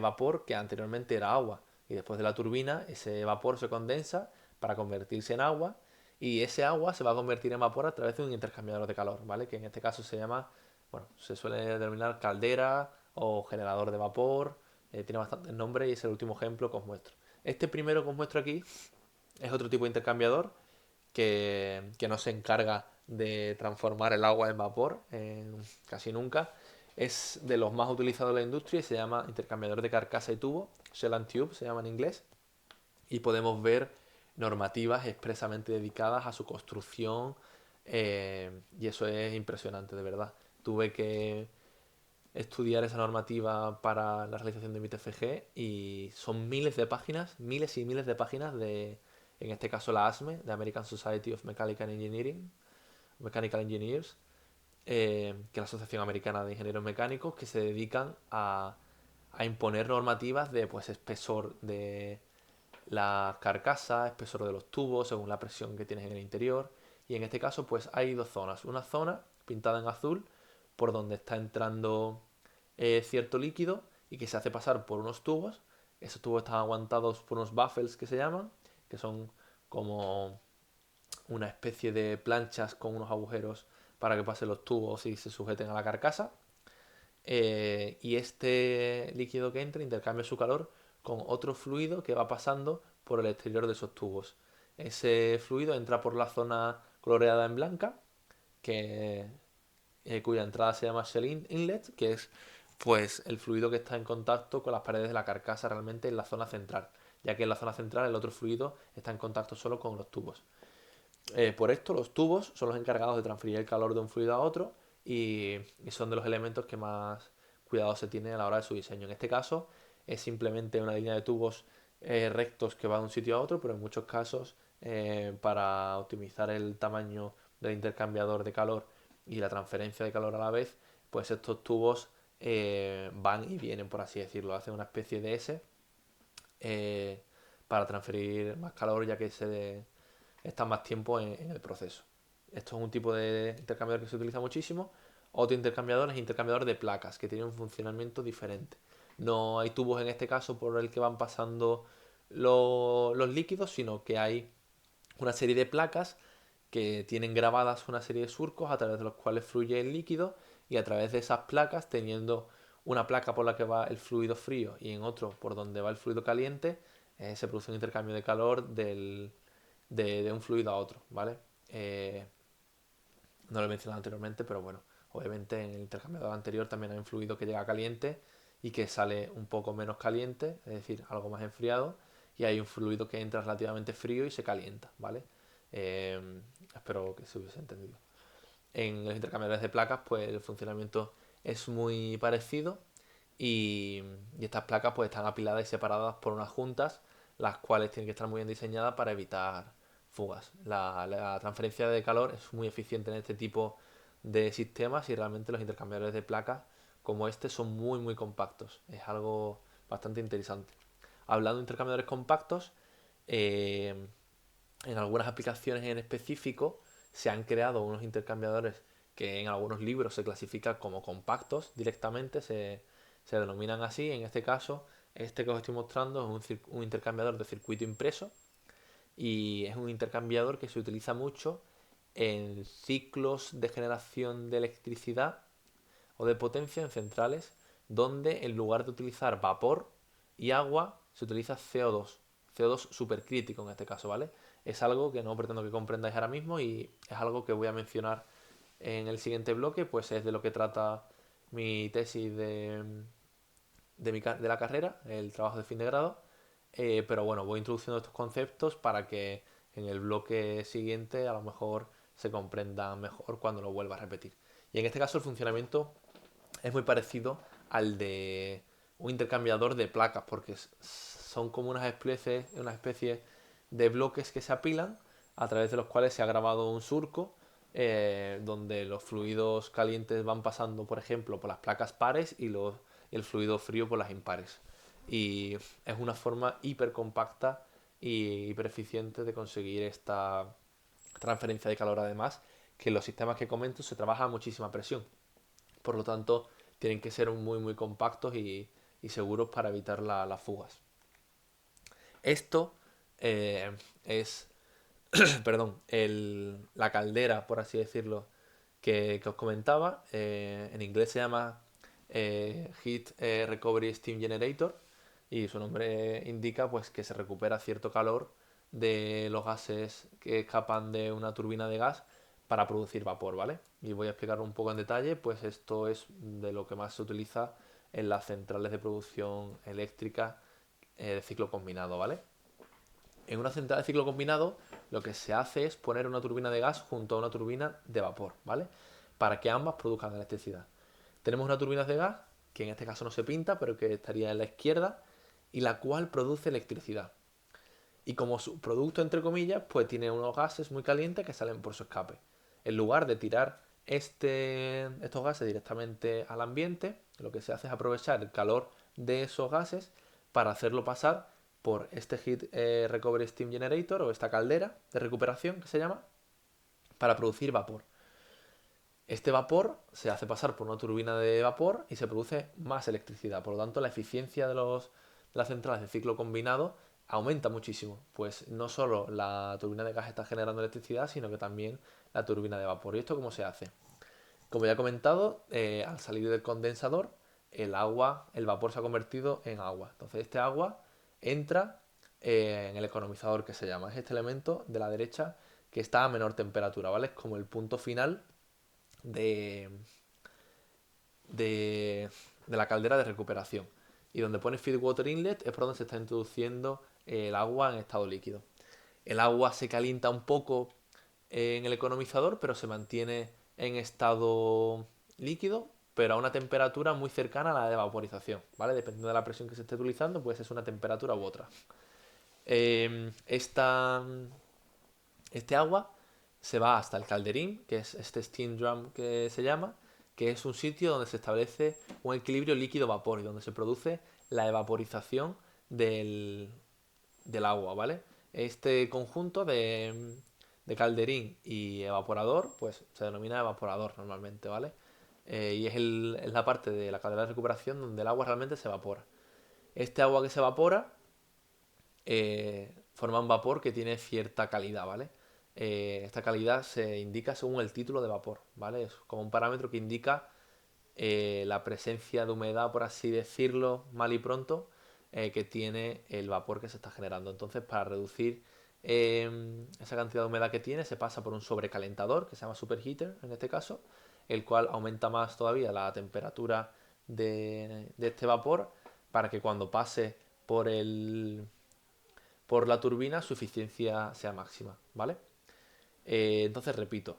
vapor que anteriormente era agua. Y después de la turbina, ese vapor se condensa para convertirse en agua y ese agua se va a convertir en vapor a través de un intercambiador de calor, ¿vale? Que en este caso se llama, bueno, se suele denominar caldera o generador de vapor, tiene bastantes nombres y es el último ejemplo que os muestro. Este primero que os muestro aquí es otro tipo de intercambiador que no se encarga de transformar el agua en vapor casi nunca. Es de los más utilizados en la industria y se llama intercambiador de carcasa y tubo, Shell and Tube se llama en inglés, y podemos ver normativas expresamente dedicadas a su construcción y eso es impresionante, de verdad. Tuve que estudiar esa normativa para la realización de mi TFG y son miles de páginas, miles y miles de páginas de, en este caso la ASME, de American Society of Mechanical Engineering, Mechanical Engineers, que es la Asociación Americana de Ingenieros Mecánicos, que se dedican a imponer normativas de pues espesor de la carcasa, espesor de los tubos, según la presión que tienes en el interior. Y en este caso, pues hay dos zonas. Una zona pintada en azul, por donde está entrando cierto líquido y que se hace pasar por unos tubos. Esos tubos están aguantados por unos baffles que se llaman, que son como una especie de planchas con unos agujeros para que pasen los tubos y se sujeten a la carcasa. Y este líquido que entra intercambia su calor con otro fluido que va pasando por el exterior de esos tubos. Ese fluido entra por la zona coloreada en blanca, que, cuya entrada se llama Shell Inlet, que es pues el fluido que está en contacto con las paredes de la carcasa realmente en la zona central, ya que en la zona central el otro fluido está en contacto solo con los tubos. Por esto, los tubos son los encargados de transferir el calor de un fluido a otro y son de los elementos que más cuidado se tiene a la hora de su diseño. En este caso, es simplemente una línea de tubos rectos que va de un sitio a otro, pero en muchos casos, para optimizar el tamaño del intercambiador de calor y la transferencia de calor a la vez, pues estos tubos van y vienen, por así decirlo, hacen una especie de S eh, para transferir más calor ya que están más tiempo en el proceso. Esto es un tipo de intercambiador que se utiliza muchísimo. Otro intercambiador es intercambiador de placas, que tiene un funcionamiento diferente. No hay tubos en este caso por el que van pasando los líquidos, sino que hay una serie de placas que tienen grabadas una serie de surcos a través de los cuales fluye el líquido y a través de esas placas, teniendo una placa por la que va el fluido frío y en otro por donde va el fluido caliente, se produce un intercambio de calor de un fluido a otro, ¿vale? Eh, no lo he mencionado anteriormente, pero bueno, obviamente en el intercambiador anterior también hay un fluido que llega caliente y que sale un poco menos caliente, es decir, algo más enfriado, y hay un fluido que entra relativamente frío y se calienta, ¿vale? Eh, espero que se hubiese entendido. En los intercambiadores de placas, pues el funcionamiento es muy parecido y estas placas pues están apiladas y separadas por unas juntas, las cuales tienen que estar muy bien diseñadas para evitar fugas. La transferencia de calor es muy eficiente en este tipo de sistemas y realmente los intercambiadores de placas como este son muy compactos. Es algo bastante interesante. Hablando de intercambiadores compactos, eh, en algunas aplicaciones en específico se han creado unos intercambiadores que en algunos libros se clasifican como compactos directamente, se denominan así. En este caso, este que os estoy mostrando es un intercambiador de circuito impreso y es un intercambiador que se utiliza mucho en ciclos de generación de electricidad o de potencia en centrales donde en lugar de utilizar vapor y agua se utiliza CO2. CO2 supercrítico en este caso, ¿vale? Es algo que no pretendo que comprendáis ahora mismo y es algo que voy a mencionar en el siguiente bloque, pues es de lo que trata mi tesis de la carrera, el trabajo de fin de grado. Pero bueno, voy introduciendo estos conceptos para que en el bloque siguiente a lo mejor se comprendan mejor cuando lo vuelva a repetir. Y en este caso el funcionamiento es muy parecido al de un intercambiador de placas, porque son como unas especies de bloques que se apilan a través de los cuales se ha grabado un surco donde los fluidos calientes van pasando, por ejemplo, por las placas pares y el fluido frío por las impares. Y es una forma hiper compacta y hiper eficiente de conseguir esta transferencia de calor, además que en los sistemas que comento se trabaja a muchísima presión. Por lo tanto, tienen que ser muy compactos y seguros para evitar las fugas. Esto es, perdón, la caldera, por así decirlo, que os comentaba. En inglés se llama Heat Recovery Steam Generator y su nombre indica pues que se recupera cierto calor de los gases que escapan de una turbina de gas para producir vapor, ¿vale? Y voy a explicar un poco en detalle, pues esto es de lo que más se utiliza en las centrales de producción eléctrica de ciclo combinado, ¿vale? En una central de ciclo combinado lo que se hace es poner una turbina de gas junto a una turbina de vapor, ¿vale? Para que ambas produzcan electricidad. Tenemos una turbina de gas, que en este caso no se pinta, pero que estaría en la izquierda, y la cual produce electricidad. Y como su producto, entre comillas, pues tiene unos gases muy calientes que salen por su escape. En lugar de tirar estos gases directamente al ambiente, lo que se hace es aprovechar el calor de esos gases para hacerlo pasar por este Heat Recovery Steam Generator o esta caldera de recuperación que se llama, para producir vapor. Este vapor se hace pasar por una turbina de vapor y se produce más electricidad. Por lo tanto, la eficiencia de las centrales de ciclo combinado aumenta muchísimo. Pues no solo la turbina de gas está generando electricidad, sino que también la turbina de vapor. ¿Y esto cómo se hace? Como ya he comentado, al salir del condensador, el vapor se ha convertido en agua. Entonces, este agua entra en el economizador que se llama. Es este elemento de la derecha que está a menor temperatura, ¿vale? Es como el punto final de, de, de la caldera de recuperación. Y donde pone Feed Water Inlet es por donde se está introduciendo el agua en estado líquido. El agua se calienta un poco en el economizador, pero se mantiene en estado líquido, pero a una temperatura muy cercana a la de vaporización, ¿vale? Dependiendo de la presión que se esté utilizando, puede ser una temperatura u otra. Eh, esta, este agua se va hasta el calderín, que es este steam drum que se llama, que es un sitio donde se establece un equilibrio líquido-vapor y donde se produce la evaporización del agua, ¿vale? Este conjunto de calderín y evaporador, pues se denomina evaporador normalmente, ¿vale? Y es la parte de la caldera de recuperación donde el agua realmente se evapora. Este agua que se evapora forma un vapor que tiene cierta calidad, ¿vale? Esta calidad se indica según el título de vapor, ¿vale? Es como un parámetro que indica la presencia de humedad, por así decirlo, mal y pronto, que tiene el vapor que se está generando. Entonces, para reducir esa cantidad de humedad que tiene, se pasa por un sobrecalentador, que se llama superheater en este caso, el cual aumenta más todavía la temperatura de este vapor para que cuando pase por por la turbina su eficiencia sea máxima, ¿vale? Entonces, repito,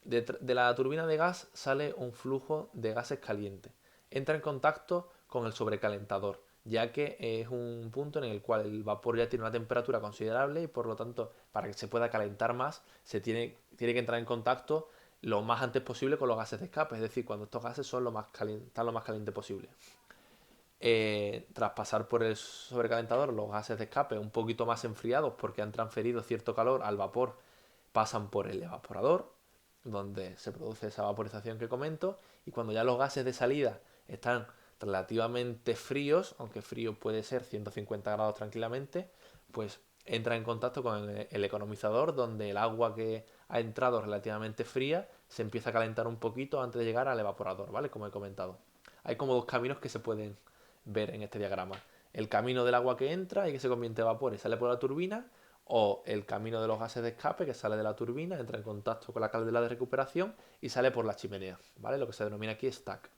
de la turbina de gas sale un flujo de gases calientes. Entra en contacto con el sobrecalentador, ya que es un punto en el cual el vapor ya tiene una temperatura considerable y por lo tanto, para que se pueda calentar más, tiene que entrar en contacto lo más antes posible con los gases de escape, es decir, cuando estos gases son están lo más caliente posible. Tras pasar por el sobrecalentador, los gases de escape un poquito más enfriados porque han transferido cierto calor al vapor, pasan por el evaporador, donde se produce esa vaporización que comento, y cuando ya los gases de salida están relativamente fríos, aunque frío puede ser 150 grados tranquilamente, pues entra en contacto con el economizador, donde el agua que ha entrado relativamente fría se empieza a calentar un poquito antes de llegar al evaporador, ¿vale? Como he comentado. Hay como dos caminos que se pueden ver en este diagrama. El camino del agua que entra y que se convierte en vapor y sale por la turbina, o el camino de los gases de escape que sale de la turbina, entra en contacto con la caldera de recuperación y sale por la chimenea, ¿vale? Lo que se denomina aquí stack.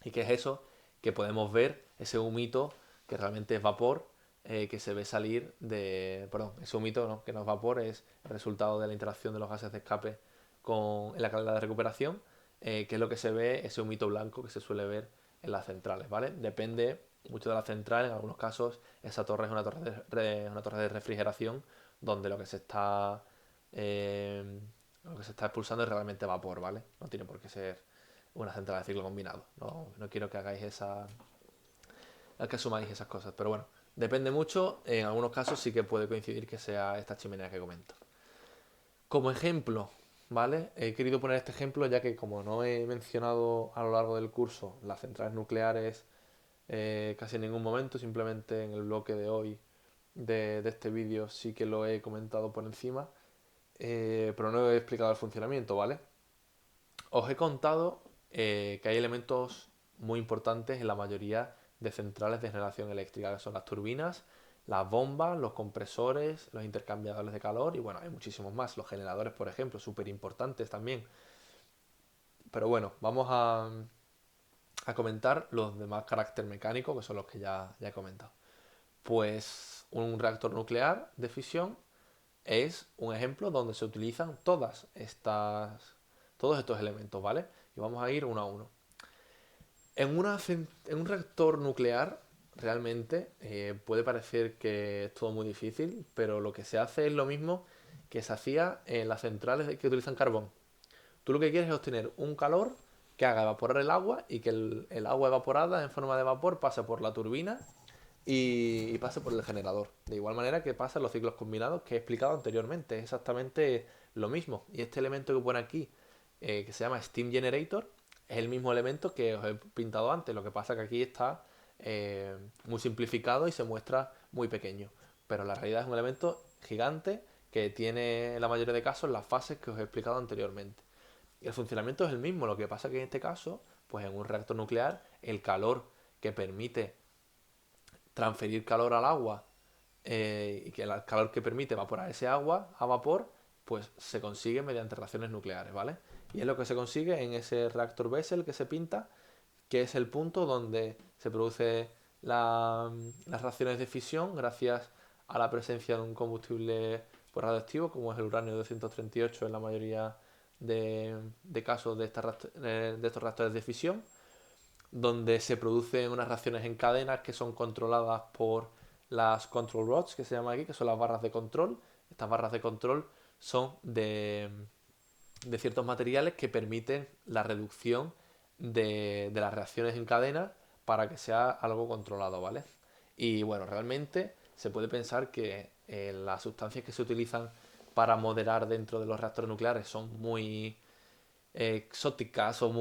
¿Y qué es eso? Que podemos ver ese humito que realmente es vapor que se ve salir de... Perdón, ese humito no, que no es vapor, es el resultado de la interacción de los gases de escape en la caldera de recuperación, que es lo que se ve, ese humito blanco que se suele ver en las centrales, ¿vale? Depende mucho de la central, en algunos casos esa torre es una torre de refrigeración donde eh, lo que se está expulsando es realmente vapor, ¿vale? No tiene por qué ser una central de ciclo combinado. No quiero que hagáis que asumáis esas cosas, pero bueno, depende mucho, en algunos casos sí que puede coincidir que sea esta chimenea que comento. Como ejemplo, ¿vale? He querido poner este ejemplo ya que como no he mencionado a lo largo del curso las centrales nucleares casi en ningún momento, simplemente en el bloque de hoy de este vídeo sí que lo he comentado por encima, pero no he explicado el funcionamiento, ¿vale? Os he contado que hay elementos muy importantes en la mayoría de centrales de generación eléctrica, que son las turbinas, las bombas, los compresores, los intercambiadores de calor y bueno, hay muchísimos más. Los generadores, por ejemplo, súper importantes también. Pero bueno, vamos a comentar los demás carácter mecánico, que son los que ya he comentado. Pues un reactor nuclear de fisión es un ejemplo donde se utilizan todos estos elementos, ¿vale? Y vamos a ir uno a uno. En un reactor nuclear, realmente puede parecer que es todo muy difícil, pero lo que se hace es lo mismo que se hacía en las centrales que utilizan carbón. Tú lo que quieres es obtener un calor que haga evaporar el agua y que el agua evaporada en forma de vapor pase por la turbina y pase por el generador. De igual manera que pasa en los ciclos combinados que he explicado anteriormente. Es exactamente lo mismo. Y este elemento que pone aquí, que se llama Steam Generator, es el mismo elemento que os he pintado antes. Lo que pasa que aquí está muy simplificado y se muestra muy pequeño. Pero la realidad es un elemento gigante que tiene en la mayoría de casos las fases que os he explicado anteriormente. Y el funcionamiento es el mismo. Lo que pasa que en este caso, pues en un reactor nuclear, el calor que permite transferir calor al agua y que el calor que permite evaporar ese agua a vapor, pues se consigue mediante reacciones nucleares, ¿vale? Y es lo que se consigue en ese reactor Bessel que se pinta, que es el punto donde se produce las reacciones de fisión gracias a la presencia de un combustible pues, radioactivo, como es el uranio 238 en la mayoría de casos de estos reactores de fisión, donde se producen unas reacciones en cadenas que son controladas por las control rods, que se llama aquí, que son las barras de control. Estas barras de control son de ciertos materiales que permiten la reducción de las reacciones en cadena para que sea algo controlado, ¿vale? Y bueno, realmente se puede pensar que las sustancias que se utilizan para moderar dentro de los reactores nucleares son muy exóticas o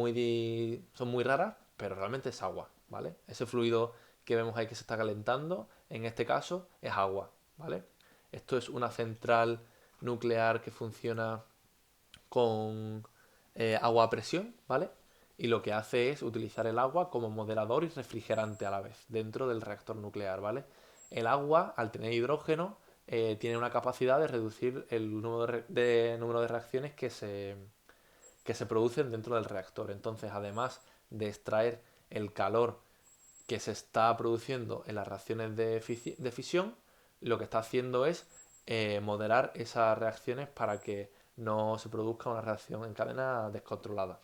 son muy raras, pero realmente es agua, ¿vale? Ese fluido que vemos ahí que se está calentando, en este caso, es agua, ¿vale? Esto es una central nuclear que funciona con agua a presión, ¿vale? Y lo que hace es utilizar el agua como moderador y refrigerante a la vez dentro del reactor nuclear, ¿vale? El agua, al tener hidrógeno, tiene una capacidad de reducir el número de reacciones que se producen dentro del reactor. Entonces, además de extraer el calor que se está produciendo en las reacciones de fisión, lo que está haciendo es moderar esas reacciones para que no se produzca una reacción en cadena descontrolada.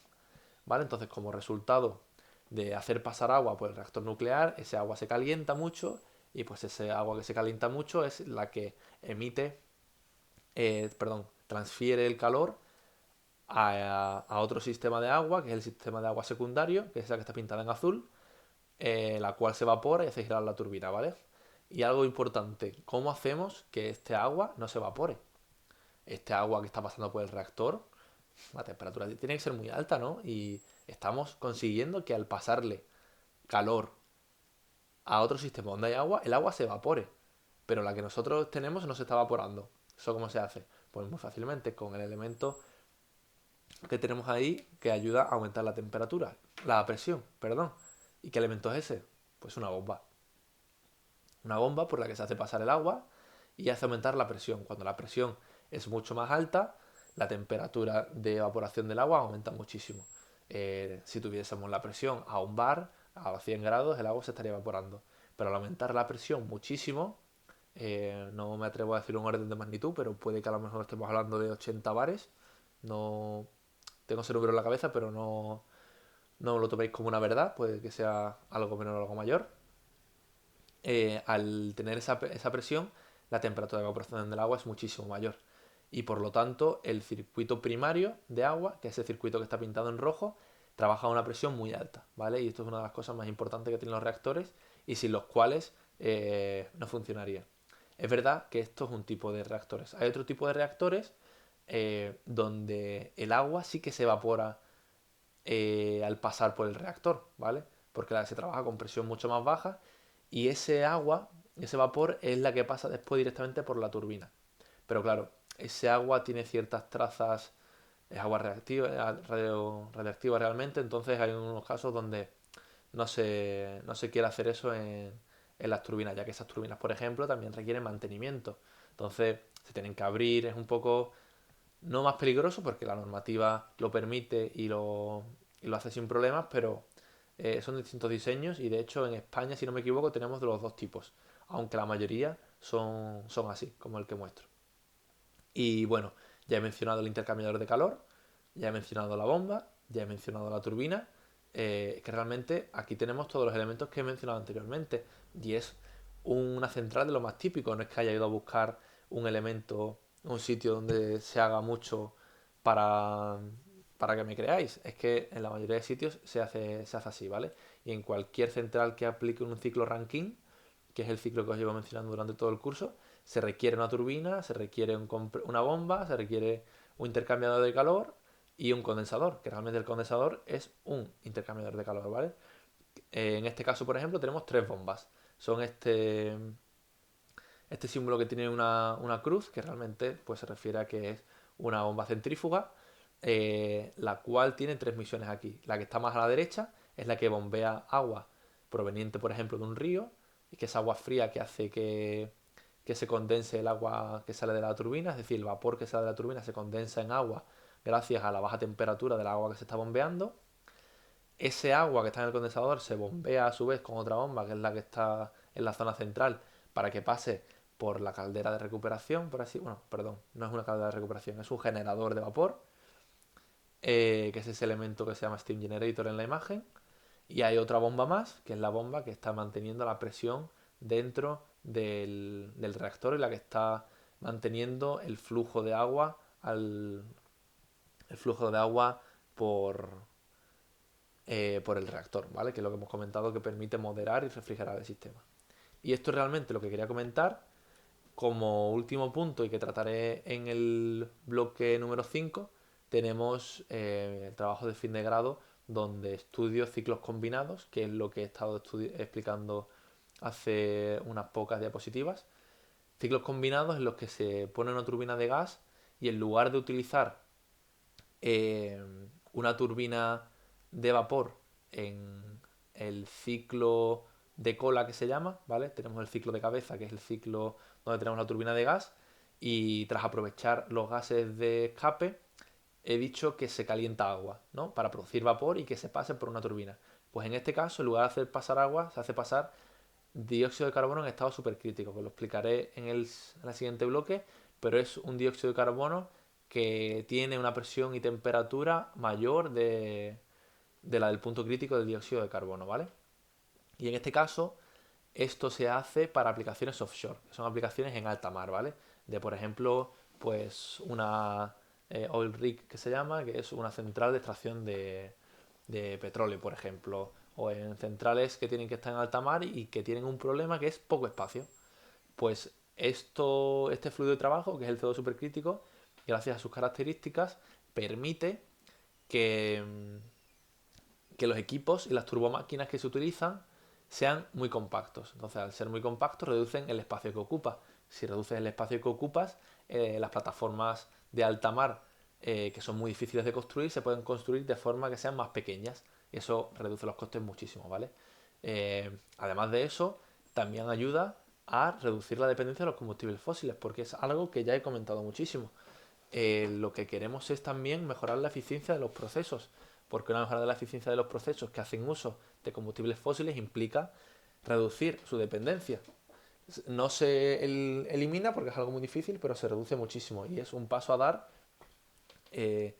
¿Vale? Entonces, como resultado de hacer pasar agua por el reactor nuclear, ese agua se calienta mucho y pues ese agua que se calienta mucho es la que transfiere el calor a otro sistema de agua, que es el sistema de agua secundario, que es la que está pintada en azul, la cual se evapora y hace girar la turbina, ¿vale? Y algo importante, ¿cómo hacemos que este agua no se evapore? Este agua que está pasando por el reactor, la temperatura tiene que ser muy alta, ¿no? Y estamos consiguiendo que al pasarle calor a otro sistema donde hay agua, el agua se evapore. Pero la que nosotros tenemos no se está evaporando. ¿Eso cómo se hace? Pues muy fácilmente con el elemento que tenemos ahí que ayuda a aumentar la temperatura, la presión, perdón. ¿Y qué elemento es ese? Pues una bomba. Una bomba por la que se hace pasar el agua y hace aumentar la presión. Cuando la presión es mucho más alta, la temperatura de evaporación del agua aumenta muchísimo. Si tuviésemos la presión a un bar, a 100 grados, el agua se estaría evaporando. Pero al aumentar la presión muchísimo, no me atrevo a decir un orden de magnitud, pero puede que a lo mejor estemos hablando de 80 bares. No tengo ese número en la cabeza, pero no lo toméis como una verdad, puede que sea algo menor o algo mayor. Al tener esa presión, la temperatura de evaporación del agua es muchísimo mayor. Y por lo tanto, el circuito primario de agua, que es el circuito que está pintado en rojo, trabaja a una presión muy alta, ¿vale? Y esto es una de las cosas más importantes que tienen los reactores y sin los cuales no funcionaría. Es verdad que esto es un tipo de reactores. Hay otro tipo de reactores donde el agua sí que se evapora al pasar por el reactor, ¿vale? Porque se trabaja con presión mucho más baja y ese agua, ese vapor es la que pasa después directamente por la turbina. Pero claro, ese agua tiene ciertas trazas, es agua reactiva, radioactiva realmente, entonces hay unos casos donde no se quiere hacer eso en las turbinas, ya que esas turbinas, por ejemplo, también requieren mantenimiento. Entonces se tienen que abrir, es un poco no más peligroso porque la normativa lo permite y lo hace sin problemas, pero son distintos diseños y de hecho en España, si no me equivoco, tenemos de los dos tipos, aunque la mayoría son así, como el que muestro. Y bueno, ya he mencionado el intercambiador de calor, ya he mencionado la bomba, ya he mencionado la turbina, que realmente aquí tenemos todos los elementos que he mencionado anteriormente y es una central de lo más típico, no es que haya ido a buscar un elemento, un sitio donde se haga mucho para, para que me creáis, es que en la mayoría de sitios se hace así, ¿vale? Y en cualquier central que aplique un ciclo Rankine, que es el ciclo que os llevo mencionando durante todo el curso, se requiere una turbina, se requiere una bomba, se requiere un intercambiador de calor y un condensador, que realmente el condensador es un intercambiador de calor, ¿vale? En este caso, por ejemplo, tenemos tres bombas. Son este símbolo que tiene una cruz, que realmente pues, se refiere a que es una bomba centrífuga, la cual tiene tres misiones aquí. La que está más a la derecha es la que bombea agua proveniente, por ejemplo, de un río, y que es agua fría que hace que se condense el agua que sale de la turbina, es decir, el vapor que sale de la turbina se condensa en agua gracias a la baja temperatura del agua que se está bombeando. Ese agua que está en el condensador se bombea a su vez con otra bomba, que es la que está en la zona central, para que pase por la caldera de recuperación, por así, bueno, perdón, no es una caldera de recuperación, es un generador de vapor, que es ese elemento que se llama Steam Generator en la imagen, y hay otra bomba más, que es la bomba que está manteniendo la presión dentro del reactor y la que está manteniendo el flujo de agua el flujo de agua por, por el reactor, ¿vale? Que es lo que hemos comentado que permite moderar y refrigerar el sistema. Y esto es realmente lo que quería comentar. Como último punto y que trataré en el bloque número 5 tenemos el trabajo de fin de grado donde estudio ciclos combinados, que es lo que he estado explicando hace unas pocas diapositivas. Ciclos combinados en los que se pone una turbina de gas y en lugar de utilizar eh, una turbina de vapor en el ciclo de cola que se llama, ¿vale? Tenemos el ciclo de cabeza, que es el ciclo donde tenemos la turbina de gas, y tras aprovechar los gases de escape, he dicho que se calienta agua, ¿no? Para producir vapor y que se pase por una turbina. Pues en este caso, en lugar de hacer pasar agua, se hace pasar dióxido de carbono en estado supercrítico, que lo explicaré en el siguiente bloque, pero es un dióxido de carbono que tiene una presión y temperatura mayor de la del punto crítico del dióxido de carbono, ¿vale? Y en este caso, esto se hace para aplicaciones offshore, que son aplicaciones en alta mar, ¿vale? De, por ejemplo, pues una oil rig que se llama, que es una central de extracción de petróleo, por ejemplo, o en centrales que tienen que estar en alta mar y que tienen un problema que es poco espacio. Pues este fluido de trabajo, que es el CO2 supercrítico, gracias a sus características, permite que, que los equipos y las turbomáquinas que se utilizan sean muy compactos. Entonces, al ser muy compactos, reducen el espacio que ocupa. Si reduces el espacio que ocupas, las plataformas de alta mar, que son muy difíciles de construir, se pueden construir de forma que sean más pequeñas. Y eso reduce los costes muchísimo, ¿vale? Además de eso, también ayuda a reducir la dependencia de los combustibles fósiles, porque es algo que ya he comentado muchísimo. Lo que queremos es también mejorar la eficiencia de los procesos, porque una mejora de la eficiencia de los procesos que hacen uso de combustibles fósiles implica reducir su dependencia. No se elimina porque es algo muy difícil, pero se reduce muchísimo y es un paso a dar eh,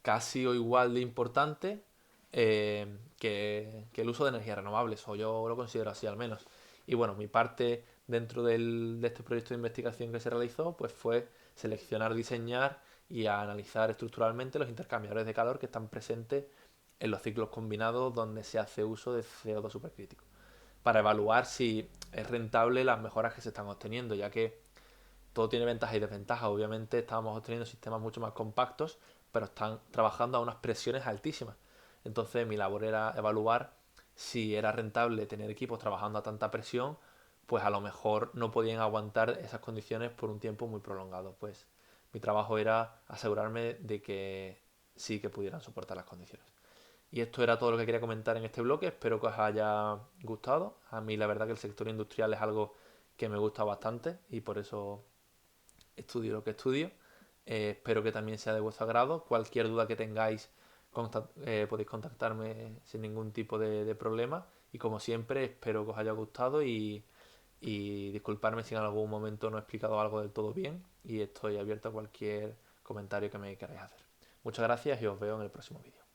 casi o igual de importante que el uso de energías renovables, o yo lo considero así al menos. Y bueno, mi parte dentro de este proyecto de investigación que se realizó pues fue seleccionar, diseñar y analizar estructuralmente los intercambiadores de calor que están presentes en los ciclos combinados donde se hace uso de CO2 supercrítico, para evaluar si es rentable las mejoras que se están obteniendo, ya que todo tiene ventajas y desventajas. Obviamente estábamos obteniendo sistemas mucho más compactos, pero están trabajando a unas presiones altísimas. Entonces mi labor era evaluar si era rentable tener equipos trabajando a tanta presión, pues a lo mejor no podían aguantar esas condiciones por un tiempo muy prolongado. Pues mi trabajo era asegurarme de que sí que pudieran soportar las condiciones. Y esto era todo lo que quería comentar en este bloque. Espero que os haya gustado. A mí la verdad que el sector industrial es algo que me gusta bastante y por eso estudio lo que estudio. Espero que también sea de vuestro agrado. Cualquier duda que tengáis, podéis contactarme sin ningún tipo de problema. Y como siempre, espero que os haya gustado y disculparme si en algún momento no he explicado algo del todo bien. Y estoy abierto a cualquier comentario que me queráis hacer. Muchas gracias y os veo en el próximo vídeo.